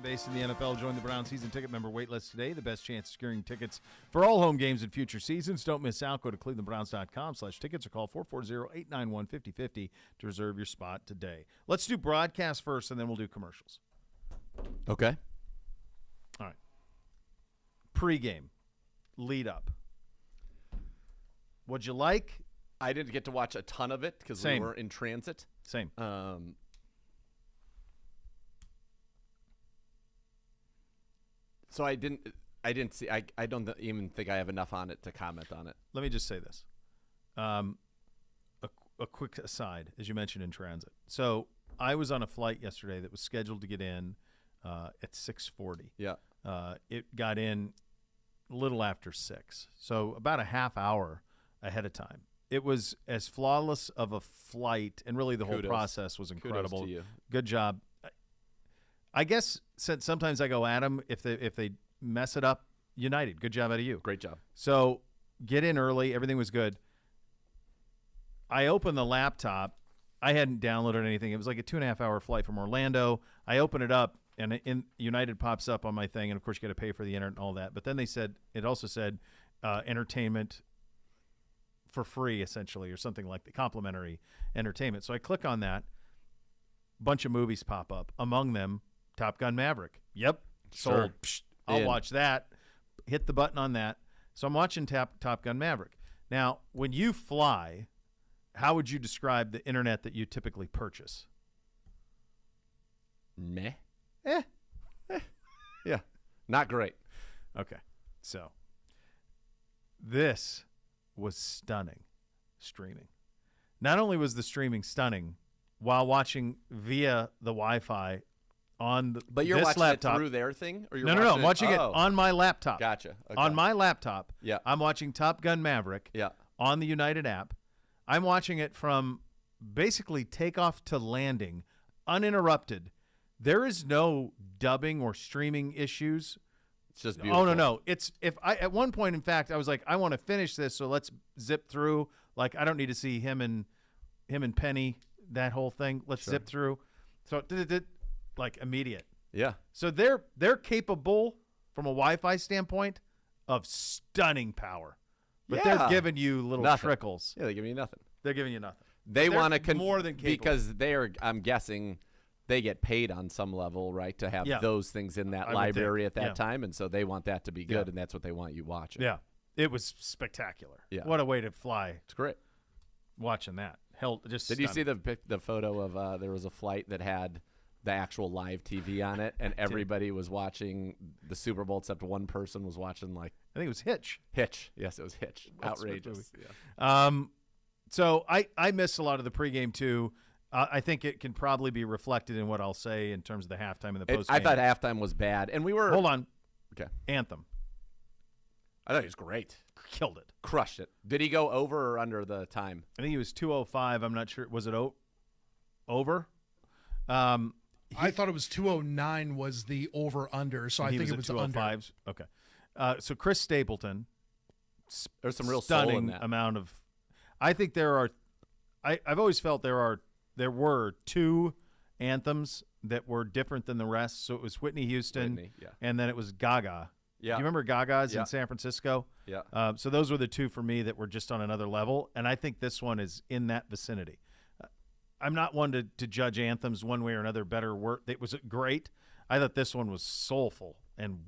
Based in the NFL, join the Brown season ticket member waitlist today. The best chance of securing tickets for all home games in future seasons. Don't miss out. Go to clevelandbrowns.com/tickets or call 440-891-5050 to reserve your spot today. Let's do broadcast first, and then we'll do commercials. Okay. All right. Pre-game, lead up. What'd you like? I didn't get to watch a ton of it because we were in transit. Same. So I didn't see. I don't even think I have enough on it to comment on it. Let me just say this. A quick aside, as you mentioned, in transit. So I was on a flight yesterday that was scheduled to get in at 6:40. Yeah. It got in a little after 6, so about a half hour ahead of time. It was as flawless of a flight, and really the whole process was incredible. Kudos to you. Good job. I guess since sometimes I go at them if they mess it up. United, good job out of you. Great job. So get in early. Everything was good. I opened the laptop. I hadn't downloaded anything. It was like a 2.5 hour flight from Orlando. I open it up, and United pops up on my thing, and of course you got to pay for the internet and all that. But then it also said entertainment for free, essentially, or something like the complimentary entertainment. So I click on that. Bunch of movies pop up. Among them, Top Gun Maverick. Yep, sold. Sure. Psh, I'll watch that. Hit the button on that. So I'm watching Top Gun Maverick. Now, when you fly, how would you describe the internet that you typically purchase? Meh. Yeah. Not great. Okay. So this was stunning streaming. Not only was the streaming stunning, while watching via the Wi-Fi on but you're this watching laptop. It through their thing? Or you're No. I'm watching it on my laptop. Gotcha. Okay. On my laptop. Yeah. I'm watching Top Gun Maverick on the United app. I'm watching it from basically takeoff to landing, uninterrupted. There is no dubbing or streaming issues. It's just beautiful. Oh, no. At one point, in fact, I was like, I want to finish this, so let's zip through. Like, I don't need to see him and Penny, that whole thing. Let's zip through. So like immediate. Yeah. So they're capable from a Wi-Fi standpoint of stunning power. But they're giving you little trickles. Yeah, they're giving you nothing. They're giving you nothing. They want to more than capable. Because they're, I'm guessing, they get paid on some level, right, to have those things in that library at that time, and so they want that to be good, and that's what they want you watching. Yeah. It was spectacular. Yeah. What a way to fly. It's great. Watching that. Just Did you see the photo of there was a flight that had the actual live TV on it, and everybody was watching the Super Bowl except one person was watching, like, I think it was Hitch. Hitch. Yes, it was Hitch. Outrageous. Yeah. So I missed a lot of the pregame too. I think it can probably be reflected in what I'll say in terms of the halftime and the postgame. I thought halftime was bad, and we were. Hold on. Okay. Anthem. I thought he was great. Killed it. Crushed it. Did he go over or under the time? I think he was 2:05. I'm not sure. Was it over? I thought it was 2:09 was the over-under, so I think it was under. Okay. So Chris Stapleton. There's some real stunning soul in that. amount of. I think there are. I've always felt there were two anthems that were different than the rest. So it was Whitney Houston, and then it was Gaga. Yeah. Do you remember Gaga's in San Francisco? Yeah. So those were the two for me that were just on another level, and I think this one is in that vicinity. I'm not one to judge anthems one way or another, better word. It was great. I thought this one was soulful, and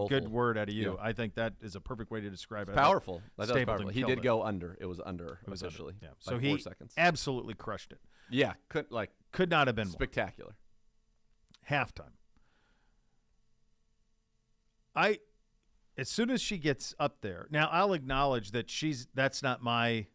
good word out of you. Yeah. I think that is a perfect way to describe it. Powerful. That's Stapleton powerful. He did go under. It was under officially. Yeah. By So 4 seconds. Absolutely crushed it. Yeah. Could not have been spectacular. Halftime. As soon as she gets up there, now I'll acknowledge that that's not my.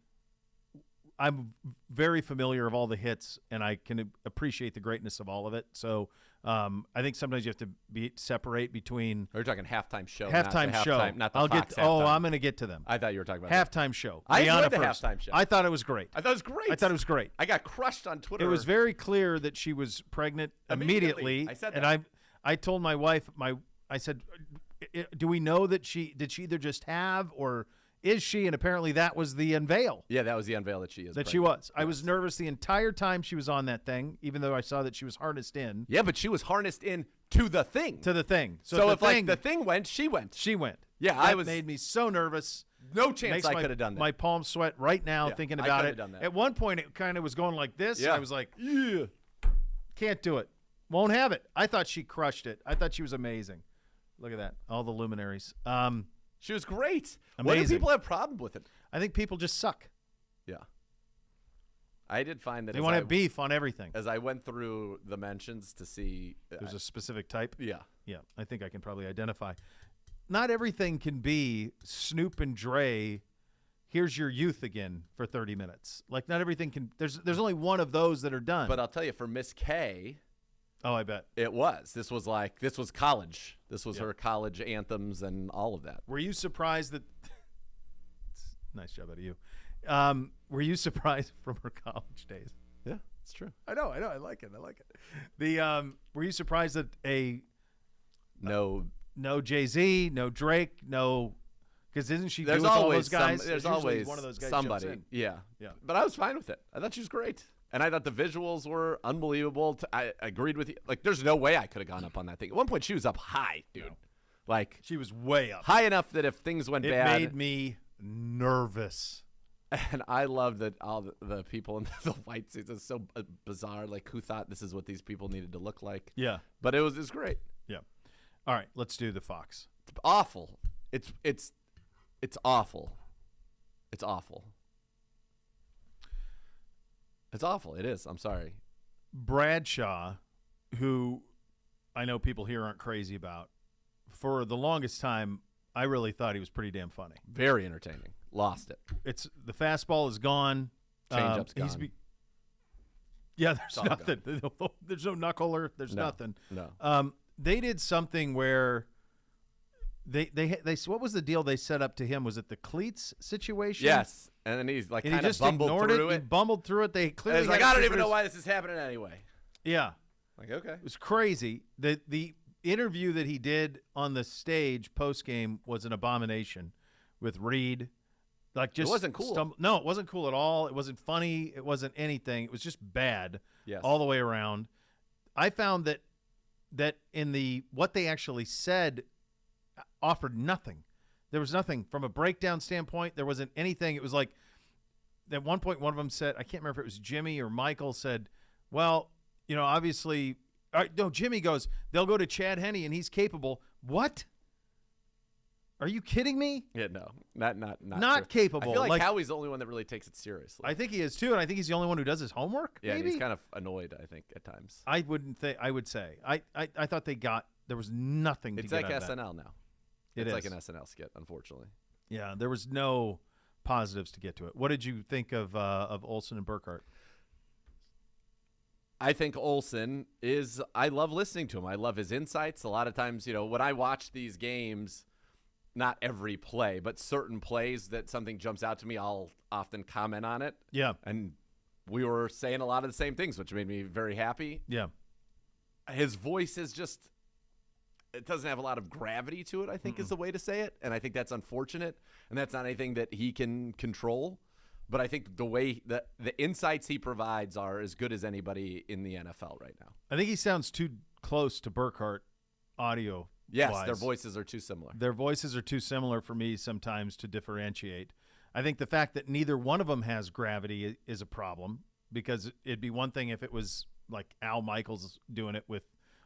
I'm very familiar of all the hits, and I can appreciate the greatness of all of it. So I think sometimes you have to separate between. We're talking halftime show. Halftime show. Not the I'll Fox get. halftime. I'm going to get to them. I thought you were talking about halftime show. I enjoyed the first. halftime show. I thought it was great. I thought it was great. I got crushed on Twitter. It was very clear that she was pregnant immediately. I said that. And I told my wife. I said, do we know that did she either just have or is she? And apparently that was the unveil. Yeah, that was the unveil that she is. That she was. Yes. I was nervous the entire time she was on that thing, even though I saw that she was harnessed in. Yeah, but she was harnessed in to the thing. To the thing. So if like the thing went, she went. She went. Yeah, that made me so nervous. No chance I could have done that. My palms sweat right now thinking about it. Done that. At one point, it kind of was going like this. Yeah. And I was like, yeah, can't do it. Won't have it. I thought she crushed it. I thought she was amazing. Look at that. All the luminaries. She was great. Amazing. Why do people have a problem with it? I think people just suck. Yeah. I did find that they want to have beef on everything. As I went through the mentions to see, there's a specific type. Yeah, I think I can probably identify. Not everything can be Snoop and Dre. Here's your youth again for 30 minutes. Like not everything can. There's only one of those that are done. But I'll tell you, for Miss K, oh, I bet it was. This was college. This was her college anthems and all of that. Were you surprised that? Nice job out of you. Were you surprised from her college days? Yeah, it's true. I know. I like it. Were you surprised that no Jay-Z, no Drake, no? Because isn't she? There's always all those guys. There's always one of those guys. Somebody. Yeah. But I was fine with it. I thought she was great, and I thought the visuals were unbelievable. I agreed with you. Like, there's no way I could have gone up on that thing. At one point, she was up high, dude. No. Like she was way up, high enough that if things went bad, it made me nervous. And I love that all the people in the white suits. It's so bizarre. Like, who thought this is what these people needed to look like? Yeah. But it was great. Yeah. All right, let's do the Fox. It's awful. It's awful. It's awful. It's awful. It is. I'm sorry. Bradshaw, who I know people here aren't crazy about, for the longest time, I really thought he was pretty damn funny. Very entertaining. Lost it. It's the fastball is gone. Changeup's gone. Yeah, there's nothing. There's no knuckler. There's nothing. No. They did something where they what was the deal they set up to him? Was it the cleats situation? Yes. And then he's like kind of bumbled through it. He bumbled through it. They clearly he's like, I don't even know why this is happening anyway. Yeah. Like, okay. It was crazy. The interview that he did on the stage post game was an abomination with Reed. Like, just it wasn't cool. No, it wasn't cool at all. It wasn't funny. It wasn't anything. It was just bad all the way around. I found that in the what they actually said offered nothing. There was nothing from a breakdown standpoint. There wasn't anything. It was like at one point one of them said, I can't remember if it was Jimmy or Michael said, well, obviously, no, Jimmy goes, they'll go to Chad Henne and he's capable. What? Are you kidding me? Yeah, no, not true. Capable. I feel like Howie's the only one that really takes it seriously. I think he is too, and I think he's the only one who does his homework. Yeah, maybe? He's kind of annoyed. I think at times. I would say. I thought there was nothing. It's to like get SNL now. It's like an SNL skit, unfortunately. Yeah, there was no positives to get to it. What did you think of Olsen and Burkhardt? I think Olsen is. I love listening to him. I love his insights. A lot of times, when I watch these games. Not every play, but certain plays that something jumps out to me, I'll often comment on it. Yeah. And we were saying a lot of the same things, which made me very happy. Yeah. His voice is just, it doesn't have a lot of gravity to it, I think is the way to say it. And I think that's unfortunate. And that's not anything that he can control. But I think the way that the insights he provides are as good as anybody in the NFL right now. I think he sounds too close to Burkhardt audio. Yes, their voices are too similar. Their voices are too similar for me sometimes to differentiate. I think the fact that neither one of them has gravity is a problem because it'd be one thing if it was like Al Michaels doing it with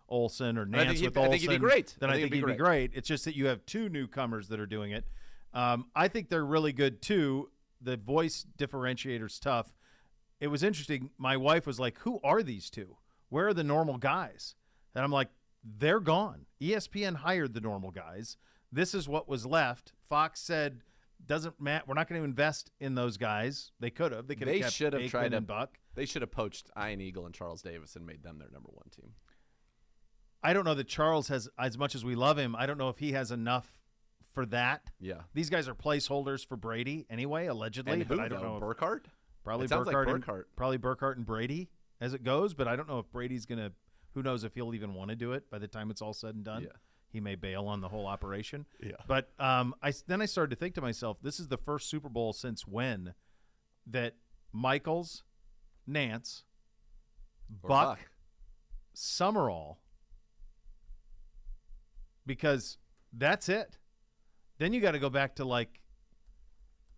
Olsen or Nance with Olsen. I think he'd be great. Then I think he'd be great. It's just that you have two newcomers that are doing it. I think they're really good too. The voice differentiator's tough. It was interesting. My wife was like, who are these two? Where are the normal guys? And I'm like, they're gone. ESPN hired the normal guys. This is what was left. Fox said, doesn't matter. We're not going to invest in those guys. They could have. They should have tried to Buck. They should have poached Ian Eagle and Charles Davis and made them their number one team. I don't know that Charles has, as much as we love him, I don't know if he has enough for that. Yeah. These guys are placeholders for Brady anyway, allegedly. And but I don't know. Burkhardt? Probably Burkhardt and Brady as it goes, but I don't know if Brady's going to. Who knows if he'll even want to do it by the time it's all said and done. Yeah. He may bail on the whole operation. Yeah. But then I started to think to myself, this is the first Super Bowl since when that Michaels, Nance, Buck, Summerall, because that's it. Then you got to go back to like,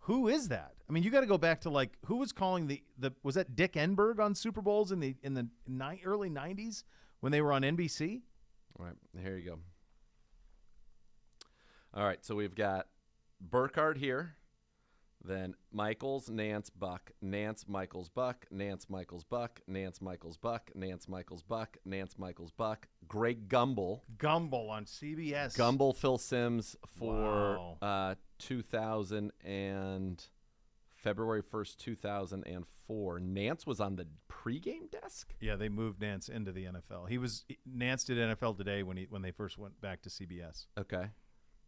who is that? I mean, you got to go back to like, who was calling the was that Dick Enberg on Super Bowls in the early 90s when they were on NBC? All right, here you go. All right, so we've got Burkhardt here, then Michaels, Nance, Buck, Nance, Michaels, Buck, Nance, Michaels, Buck, Nance, Michaels, Buck, Nance, Michaels, Buck, Nance, Michaels, Buck, Greg Gumbel. Gumbel on CBS. Gumbel, Phil Simms for 2000 and February 1st, 2004. Nance was on the pregame desk? Yeah, they moved Nance into the NFL. Nance did NFL Today when they first went back to CBS. Okay.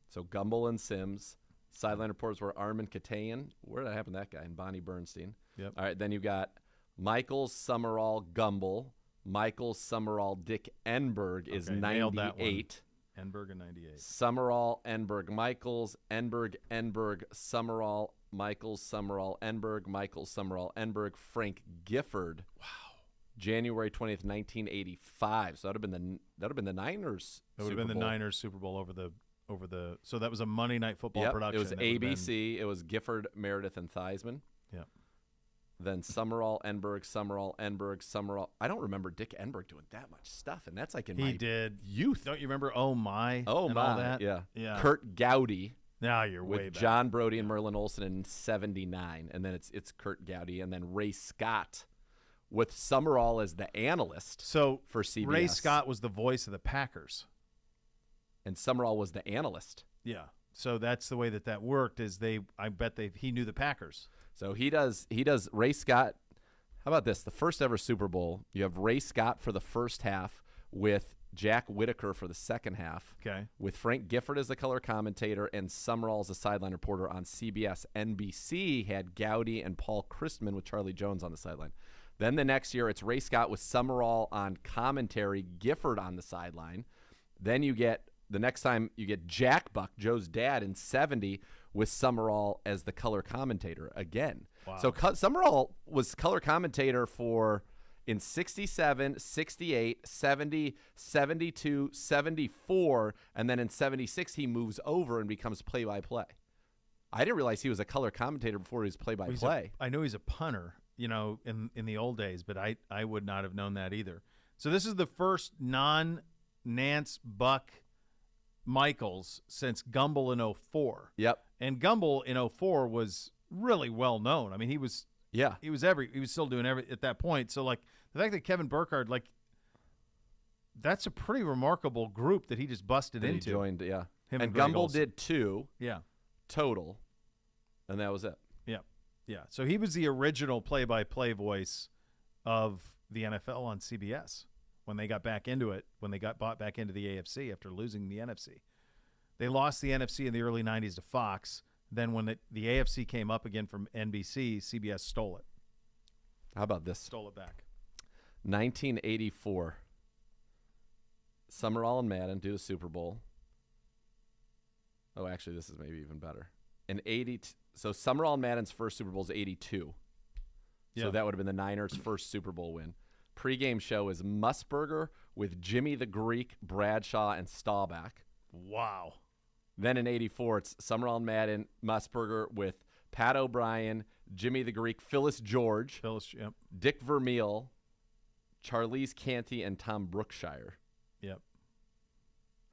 So Gumbel and Simms. Sideline reporters were Armin Katayan. Where did I happen to that guy? And Bonnie Bernstein. Yep. All right, then you got Michaels, Summerall, Gumbel. Michaels, Summerall, Dick Enberg is 98. Enberg in 98. Summerall, Enberg, Michaels, Enberg, Summerall, Michaels, Summerall, Enberg, Michaels, Summerall, Enberg, Frank Gifford. Wow. January 20th, 1985. So that would have been the Niners. That would have been the Niners Super Bowl over the. So that was a Monday Night Football production. It was ABC. It was Gifford, Meredith, and Theismann. Yeah. Then Summerall, Enberg, Summerall. I don't remember Dick Enberg doing that much stuff, and that's like in my youth. Don't you remember Oh My? Oh and My, all that? yeah. Kurt Gowdy. Now you're way with back. John Brody and Merlin Olsen in 79, and then it's Kurt Gowdy, and then Ray Scott with Summerall as the analyst. So for CBS. Ray Scott was the voice of the Packers. And Summerall was the analyst. Yeah. So that's the way that worked. He knew the Packers. So he does Ray Scott. How about this? The first ever Super Bowl, you have Ray Scott for the first half with Jack Whitaker for the second half. Okay. With Frank Gifford as the color commentator and Summerall as a sideline reporter on CBS. NBC had Gowdy and Paul Christman with Charlie Jones on the sideline. Then the next year, it's Ray Scott with Summerall on commentary, Gifford on the sideline. Then the next time you get Jack Buck, Joe's dad, in 70 with Summerall as the color commentator again. Wow. So Summerall was color commentator in 67, 68, 70, 72, 74, and then in 76 he moves over and becomes play-by-play. I didn't realize he was a color commentator before he was play-by-play. I know he's a punter, in the old days, but I would not have known that either. So this is the first non-Nance Buck Michaels since Gumbel in 04. Yep. And Gumbel in 04 was really well known. I mean, he was still doing at that point. So like the fact that Kevin Burkhardt, like, that's a pretty remarkable group that he just busted into. He joined, yeah. Him and Greg Gumbel Olsen. did 2. Yeah. Total. And that was it. Yeah. Yeah. So he was the original play-by-play voice of the NFL on CBS. When they got back into it, when they got bought back into the AFC after losing the NFC. They lost the NFC in the early 90s to Fox. Then when the AFC came up again from NBC, CBS stole it. How about this? Stole it back. 1984. Summerall and Madden do the Super Bowl. Oh, actually, this is maybe even better. So Summerall and Madden's first Super Bowl is 82. Yeah. So that would have been the Niners' first Super Bowl win. Pre-game show is Musburger with Jimmy the Greek, Bradshaw, and Staubach. Wow. Then in 84, it's Summerall and Madden, Musburger with Pat O'Brien, Jimmy the Greek, Phyllis George, yep. Dick Vermeil, Charlize Canty, and Tom Brookshire. Yep.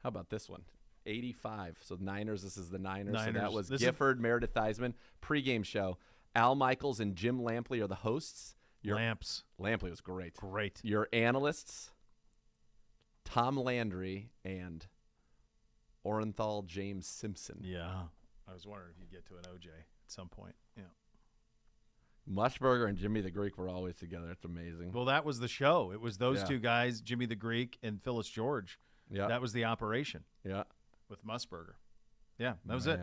How about this one? 85. So Niners, this is the Niners. So Niners. that was Gifford, Meredith Theismann. Pre-game show. Al Michaels and Jim Lampley are the hosts. Lampley was great. Great. Your analysts, Tom Landry and Orenthal James Simpson. Yeah. I was wondering if you'd get to an OJ at some point. Yeah. Mushburger and Jimmy the Greek were always together. It's amazing. Well, that was the show. It was those two guys, Jimmy the Greek and Phyllis George. Yeah. That was the operation. Yeah. With Musburger. Yeah, that was it.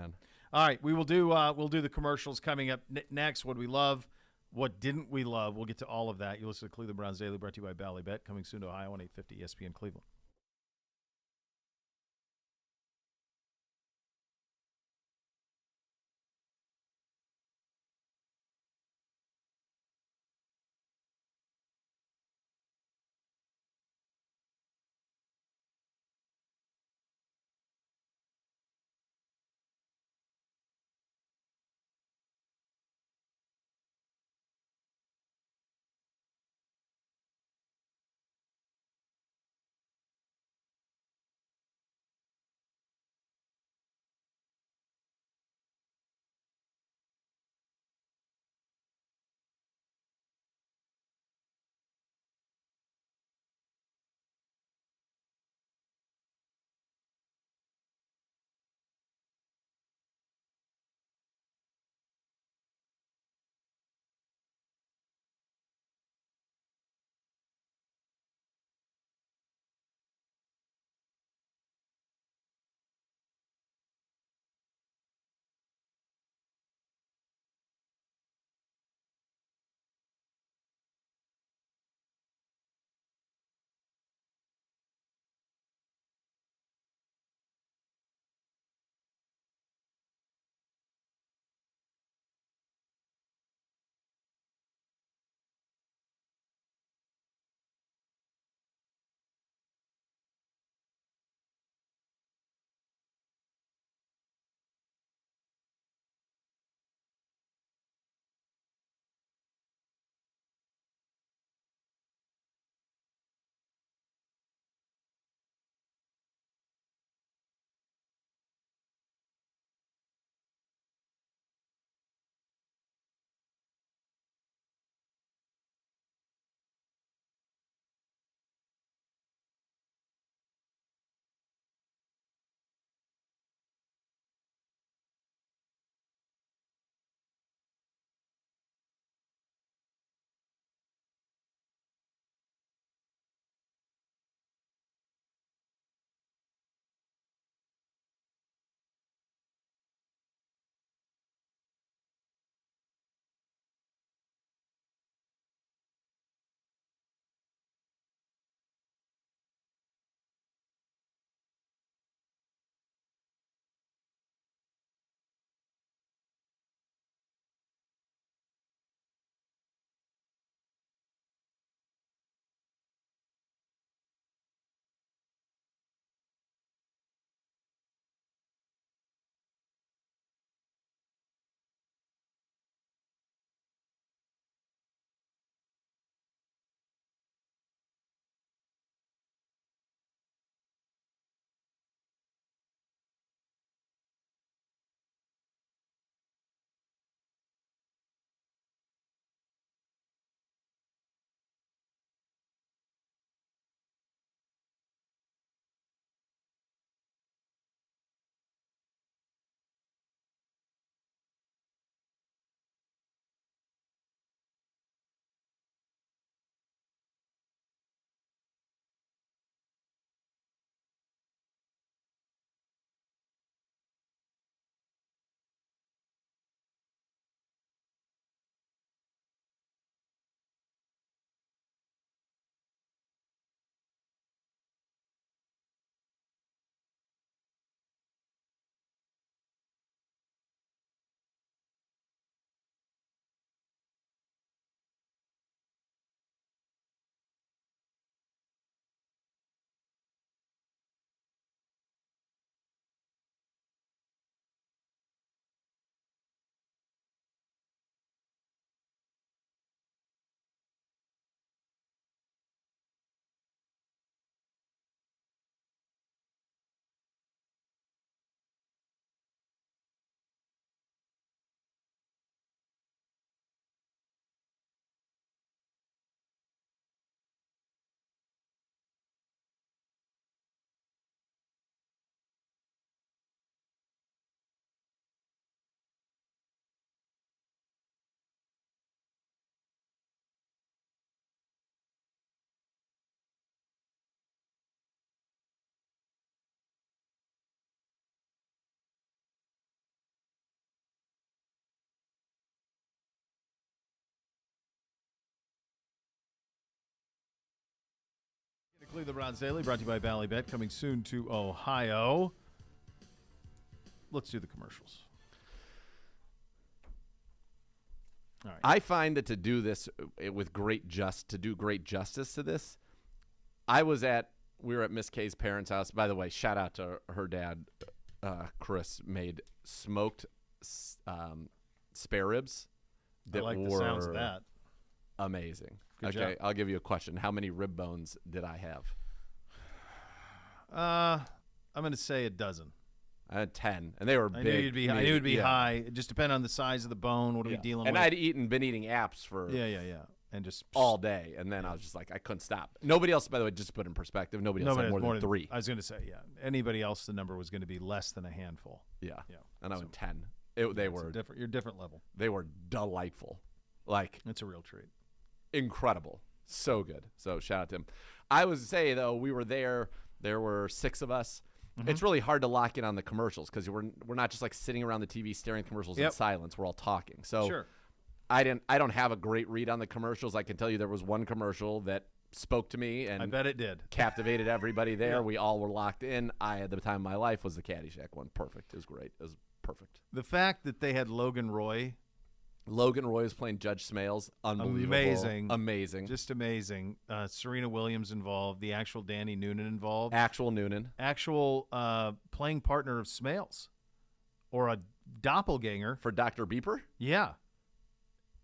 All right, we'll do the commercials coming up next. What do we love? What didn't we love? We'll get to all of that. You listen to Cleveland Browns Daily, brought to you by Ballybet, coming soon to Ohio on 850 ESPN Cleveland. Cleveland Browns Daily, brought to you by Ballybet, coming soon to Ohio. Let's do the commercials. All right. I find that to do this with to do great justice to this, we were at Miss Kay's parents' house. By the way, shout out to her dad, Chris, made smoked spare ribs that I like were the sounds of that. Amazing. Good Okay, job. I'll give you a question. How many rib bones did I have? I'm going to say a dozen. I had 10, and they were big. I knew it'd be high. It just depended on the size of the bone. What are we dealing and with? I'd been eating apps for and just all day, and then I was just like, I couldn't stop. Nobody else, by the way, just to put in perspective, nobody else had more than 3. I was going to say, anybody else, the number was going to be less than a handful. Yeah. And I went 10. They were different. You're different level. They were delightful. Like, it's a real treat. Incredible. So good. So shout out to him. I would say, though, we were there. There were 6 of us. Mm-hmm. It's really hard to lock in on the commercials because we're not just like sitting around the TV staring at commercials in silence. We're all talking. So sure. I don't have a great read on the commercials. I can tell you there was one commercial that spoke to me, and I bet it did. Captivated everybody there. We all were locked in. At the time of my life, was the Caddyshack one. Perfect. It was great. It was perfect. The fact that they had Logan Roy was playing Judge Smales. Unbelievable. Amazing. Just amazing. Serena Williams involved. The actual Danny Noonan involved. Actual Noonan. Actual playing partner of Smales. Or a doppelganger. For Dr. Beeper? Yeah.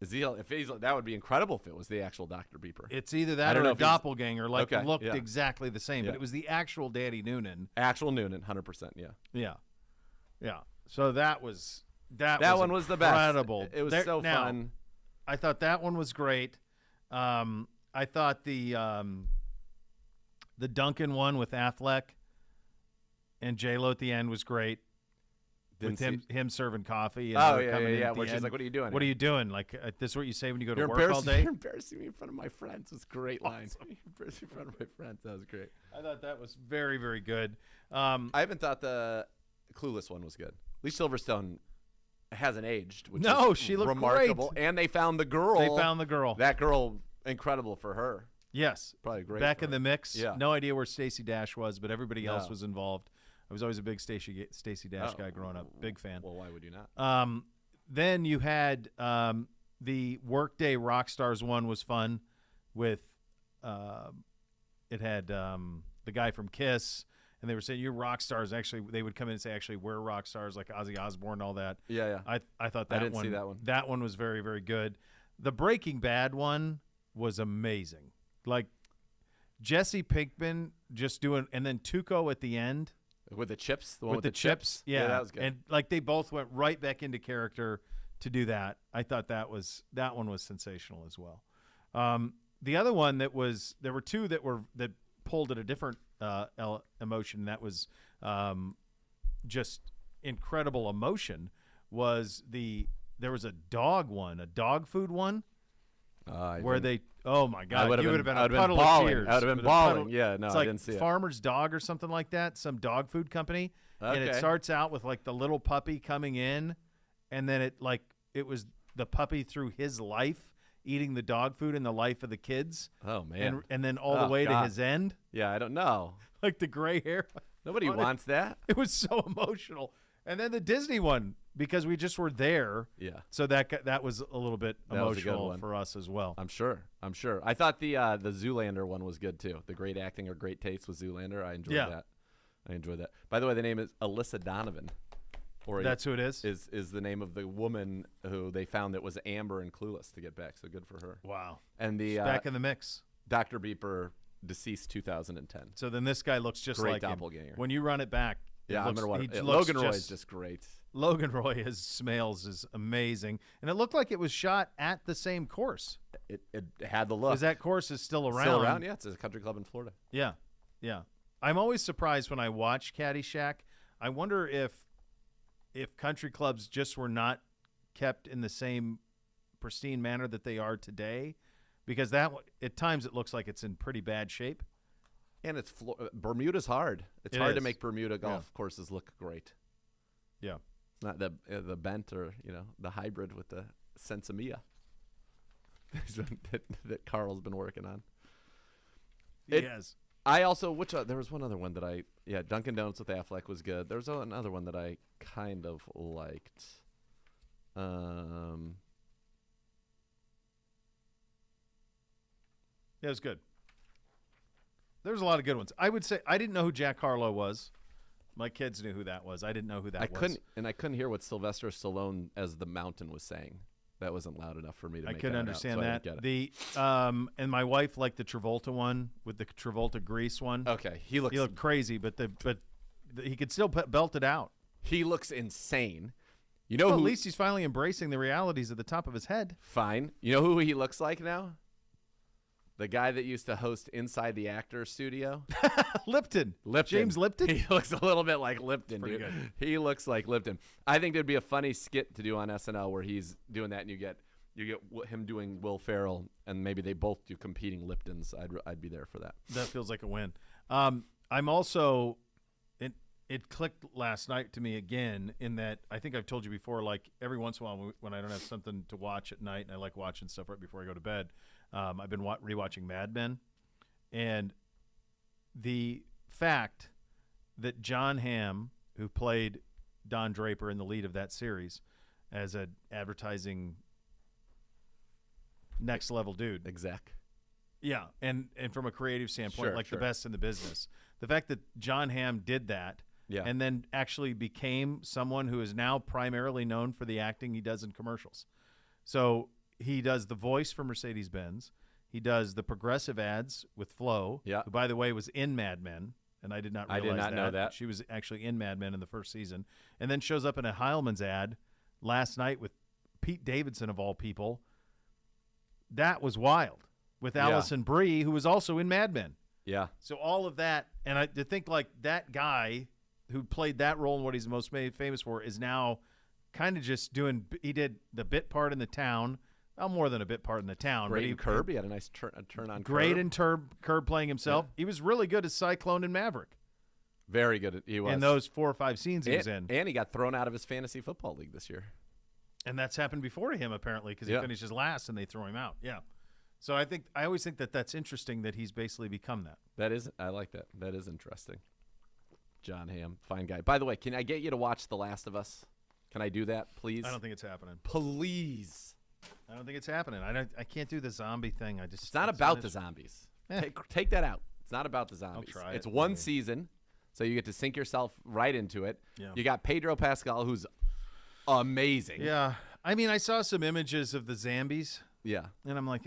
That would be incredible if it was the actual Dr. Beeper. It's either that or a doppelganger. Looked exactly the same. But it was the actual Danny Noonan. Actual Noonan, 100%, Yeah. So that was... That one was the best. Incredible. It was so fun. I thought that one was great. I thought the Duncan one with Affleck and J-Lo at the end was great. With him serving coffee. And where she's like, "What are you doing? What are you doing? Like, this is what you say when you go to work all day." You're embarrassing me in front of my friends. It's a great line. You're embarrassing me in front of my friends. That was great. I thought that was very, very good. I haven't thought the Clueless one was good. Lee Silverstone hasn't aged, which is she looked remarkable. great. And they found the girl. That girl, incredible for her. Yes. Probably great. Back in the mix. Yeah. No idea where Stacey Dash was, but everybody else was involved. I was always a big Stacey Dash guy growing up. Big fan. Well, why would you not? Then you had the Workday Rockstars one was fun with it had the guy from Kiss. And they were saying, you're rock stars. Actually, they would come in and say, actually, we're rock stars, like Ozzy Osbourne and all that. Yeah. I thought that I didn't see that one. That one was very, very good. The Breaking Bad one was amazing. Like, Jesse Pinkman just doing, and then Tuco at the end. With the chips? The one with the chips. Yeah, that was good. And, like, they both went right back into character to do that. I thought that one was sensational as well. The other one there were 2 that pulled at a different emotion that was just incredible emotion there was a dog food one where oh my God, you would have been a puddle of tears. I would have been bawling. Yeah, no, it's I like didn't see Farmer's Dog or something like that, some dog food company. Okay. And it starts out with like the little puppy coming in, and then it was the puppy through his life eating the dog food in the life of the kids. Oh, man. And then all the way to his end. Yeah, I don't know. Like the gray hair. Nobody wants that. It was so emotional. And then the Disney one, because we just were there. Yeah. So that was a little bit emotional for us as well. I'm sure. I thought the Zoolander one was good too. The great acting or great taste with Zoolander. I enjoyed that. By the way, the name is Alyssa Donovan. That's who it is? Is the name of the woman who they found that was Amber and Clueless to get back. So good for her. Wow. And the back in the mix. Dr. Beeper, deceased 2010. So then this guy looks just great like doppelganger. Him. When you run it back, I'm gonna watch it. Logan Roy is just great. Logan Roy as Smales is amazing, and it looked like it was shot at the same course. It had the look. Because that course is still around. Still around, yeah. It's a country club in Florida. Yeah. I'm always surprised when I watch Caddyshack. I wonder if country clubs just were not kept in the same pristine manner that they are today, because that at times it looks like it's in pretty bad shape. And Bermuda's hard. It's hard to make Bermuda golf courses look great. Yeah, it's not the bent or the hybrid with the Sensimilla that Carl's been working on. Yes. I also there was one other one that Dunkin' Donuts with Affleck was good. There was another one that I kind of liked. Yeah, it was good. There was a lot of good ones. I would say I didn't know who Jack Harlow was. My kids knew who that was. I didn't know who that was. I couldn't hear what Sylvester Stallone as the Mountain was saying. That wasn't loud enough for me to. I make couldn't that understand out, so that. And my wife liked the Travolta one with the Travolta Grease one. Okay, he looked crazy, but he could still belt it out. He looks insane. At least he's finally embracing the realities at the top of his head. Fine. You know who he looks like now? The guy that used to host Inside the Actor Studio. Lipton. James Lipton? He looks a little bit like Lipton, Pretty dude. good. He looks like Lipton. I think there'd be a funny skit to do on SNL where he's doing that, and you get him doing Will Ferrell, and maybe they both do competing Liptons. I'd be there for that. That feels like a win. I'm also it clicked last night to me again in that I think I've told you before, like every once in a while when I don't have something to watch at night and I like watching stuff right before I go to bed, I've been rewatching Mad Men. And the fact that John Hamm, who played Don Draper in the lead of that series as an advertising next level dude. Exec. Yeah, and from a creative standpoint, Sure. the best in the business. The fact that John Hamm did that and then actually became someone who is now primarily known for the acting he does in commercials. So he does the voice for Mercedes-Benz. He does the Progressive ads with Flo, who, by the way, was in Mad Men, and I did not realize know that. She was actually in Mad Men in the first season, and then shows up in a Heilman's ad last night with Pete Davidson, of all people. That was wild. With Allison Brie, who was also in Mad Men. Yeah. So all of that, and I think like that guy who played that role in what he's most famous for is now kind of just doing. He did the bit part in The Town, well, more than a bit part in The Town. Great in Curb. He had a nice turn on. Great Curb. in Curb playing himself. Yeah. He was really good as Cyclone and Maverick. Very good. He was in those 4 or 5 scenes he was in. And he got thrown out of his fantasy football league this year. And that's happened before to him apparently because he finishes last and they throw him out. Yeah. So I always think that's interesting that he's basically become that. I like that. That is interesting. John Hamm, fine guy. By the way, can I get you to watch The Last of Us? Can I do that, please? I don't think it's happening. Please. I don't think it's happening. I can't do the zombie thing. It's not about the zombies. Take that out. It's not about the zombies. I'll try it's one season, so you get to sink yourself right into it. Yeah. You got Pedro Pascal, who's amazing. Yeah. I mean, I saw some images of the zombies. Yeah. And I'm like,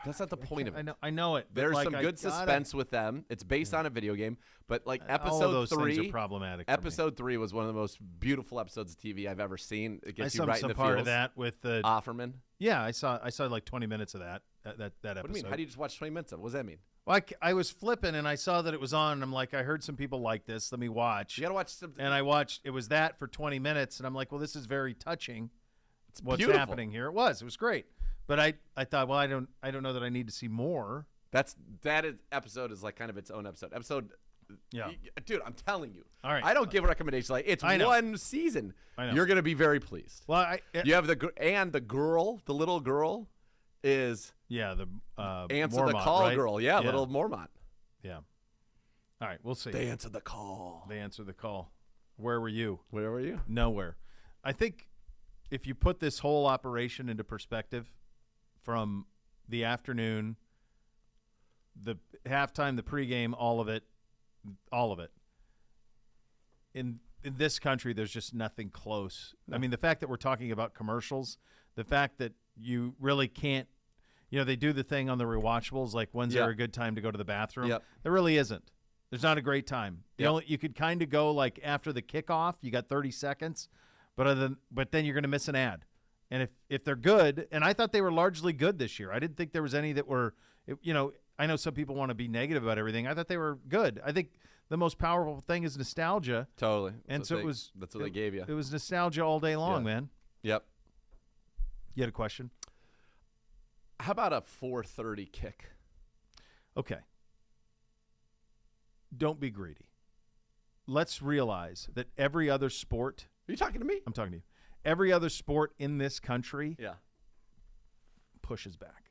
that's not the point of it. I know it. There's some good suspense with them. It's based on a video game, but like episode all of those 3 things are problematic. Episode 3 was one of the most beautiful episodes of TV I've ever seen. It gets you right in the feels. Of that with the Offerman. Yeah, I saw like 20 minutes of that episode. What do you mean? How do you just watch 20 minutes of it? What does that mean? Well, I was flipping and I saw that it was on, and I'm like, I heard some people like this. Let me watch. You gotta watch some. And I watched. It was that for 20 minutes, and I'm like, well, this is very touching. It's what's beautiful. happening here. It was great. But I thought, well, I don't know that I need to see more. Episode is like kind of its own episode. Yeah, dude, I'm telling you. All right, I don't give recommendations like it's one season. I know. You're gonna be very pleased. Well, you have the little girl is the answer Mormont, the call right? girl. Yeah, little Mormont. Yeah. All right, we'll see. They answered the call. Where were you? Where were you? Nowhere. I think if you put this whole operation into perspective from the afternoon, the halftime, the pregame, all of it, in this country, there's just nothing close. No. I mean, the fact that we're talking about commercials, the fact that you really can't, they do the thing on the rewatchables, like when's there a good time to go to the bathroom? Yep. There really isn't. There's not a great time. You could kind of go like after the kickoff, you got 30 seconds, but then you're going to miss an ad. And if they're good, and I thought they were largely good this year. I didn't think there was any that were, I know some people want to be negative about everything. I thought they were good. I think the most powerful thing is nostalgia. Totally. That's what they gave you. It was nostalgia all day long, man. Yep. You had a question? How about a 4:30 kick? Okay. Don't be greedy. Let's realize that every other sport. Are you talking to me? I'm talking to you. Every other sport in this country pushes back.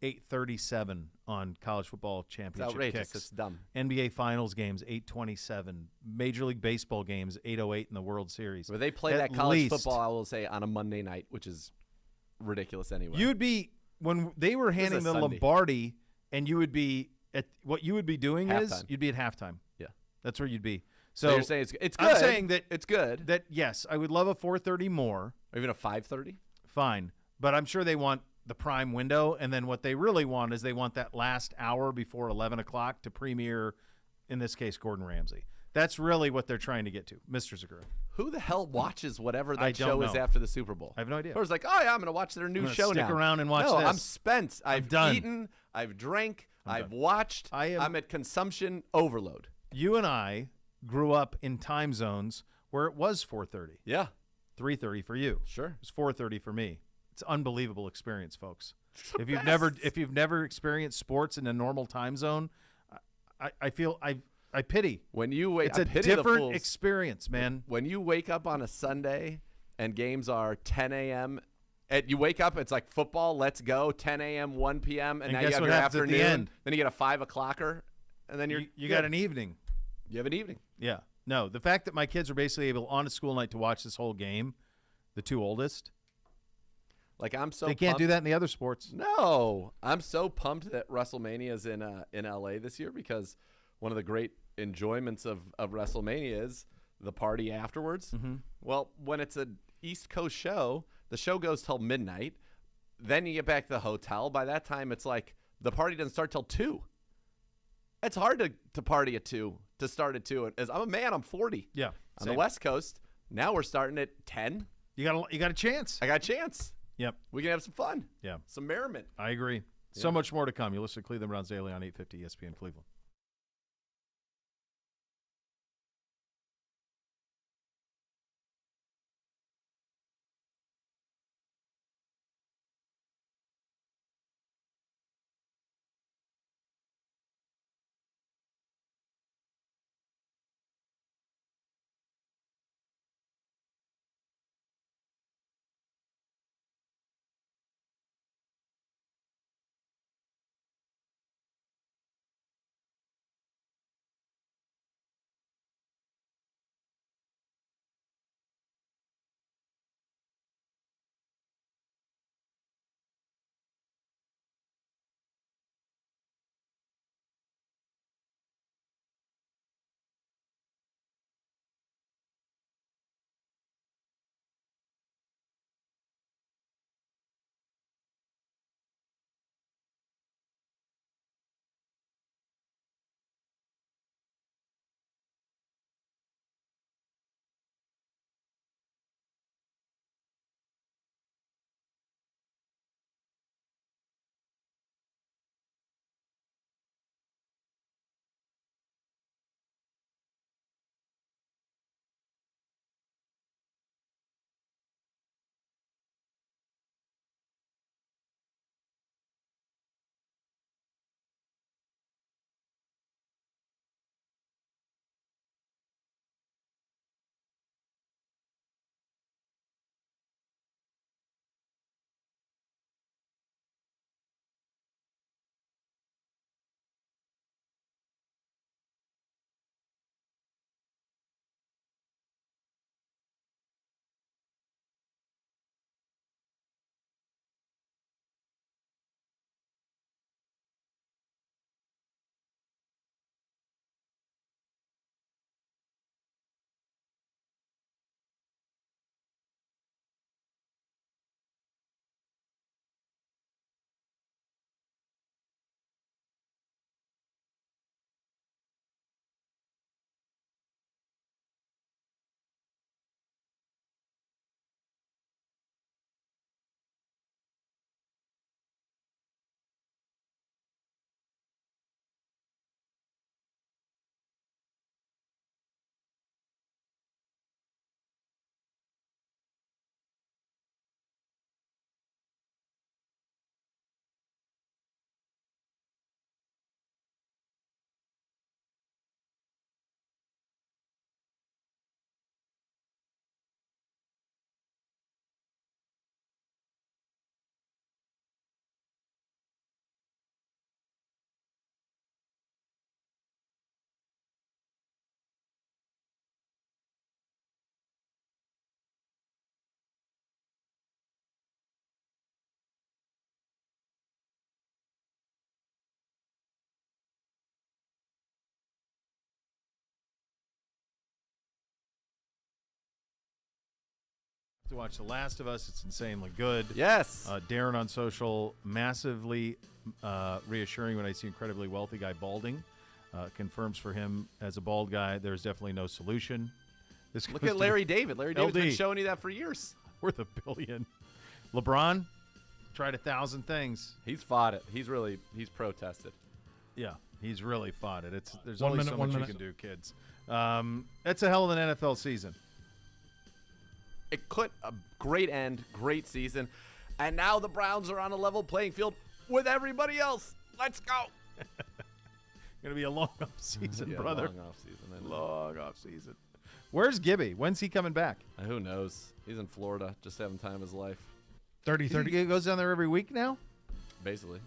8:37 on college football championship It's outrageous. kicks. It's dumb. NBA Finals games 8:27. Major League Baseball games 8:08 in the World Series. Where they play that college football, I will say, on a Monday night, which is ridiculous anyway. You'd be when they were handing the Sunday. Lombardi, and you would be at what you would be doing is Halftime. you'd be at halftime. Yeah, that's where you'd be. So you're saying it's good. I'm saying that it's good. That yes, I would love a 4:30 more, or even a 5:30. Fine, but I'm sure they want the prime window, and then what they really want is they want that last hour before 11 o'clock to premiere, in this case, Gordon Ramsay. That's really what they're trying to get to, Mr. Zagura. Who the hell watches whatever that don't show is know. after the Super Bowl? I have no idea. Or it's like, oh yeah, I'm going to watch their new show now. Stick around and watch no, this. I'm spent. I've done. eaten. I've drank. I've done. watched. I'm at consumption overload. You and I grew up in time zones where it was 4:30. Yeah. 3:30 for you. Sure. It was 4:30 for me. It's an unbelievable experience, folks. The If you've best. never experienced sports in a normal time zone, I feel I pity. When you wake, It's I a pity the different fools. experience, man. When you wake up on a Sunday and games are 10 a.m. You wake up, it's like football, let's go, 10 a.m., 1 p.m., and now you guess have what your happens at the afternoon. end? Then you get a 5 o'clocker, and then You got an evening. You have an evening. Yeah. No, the fact that my kids are basically able on a school night to watch this whole game, the two oldest, Like I'm so they can't do pumped. that in the other sports. No, I'm so pumped that WrestleMania is in LA this year because one of the great enjoyments of WrestleMania is the party afterwards. Mm-hmm. Well, when it's an East Coast show, the show goes till midnight. Then you get back to the hotel. By that time, it's like the party doesn't start till 2. It's hard to party at 2, to start at 2. As I'm a man, I'm 40. Yeah. On the same. West Coast, now we're starting at 10. You got a chance. I got a chance. Yep. We can have some fun. Yeah. Some merriment. I agree. So much more to come. You listen to Cleveland Browns Daily on 850 ESPN Cleveland. to watch The Last of Us. It's insanely good. Yes. Darren on social, massively reassuring when I see incredibly wealthy guy balding. Confirms for him as a bald guy, there's definitely no solution. Look at Larry David. Larry David's been showing you that for years. Worth $1 billion. LeBron tried 1,000 things. He's fought it. He's protested. Yeah, he's really fought it. There's only so much you can do, kids. It's a hell of an NFL season. It could a great end, great season, and now the Browns are on a level playing field with everybody else. Let's go. Gonna be a long off season, brother. Long off season. Long off season. Where's Gibby? When's he coming back? Who knows? He's in Florida, just having time of his life. 30-30. He goes down there every week now? Basically.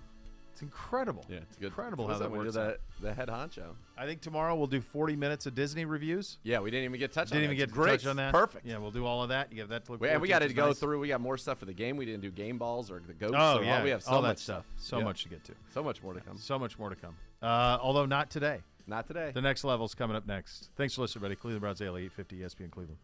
It's incredible. Yeah, it's good. Incredible how that works. The head honcho. I think tomorrow we'll do 40 minutes of Disney reviews. Yeah, we didn't even get touched on that. Didn't even get touch on that. Perfect. Yeah, we'll do all of that. You have that to look forward to. And we got to go through. We got more stuff for the game. We didn't do game balls or the goats. Oh, yeah. We have so all much that stuff. So much to get to. So much more to come. So much more to come. Although not today. Not today. The next level's coming up next. Thanks for listening, everybody. Cleveland Browns Daily, 850 ESPN Cleveland.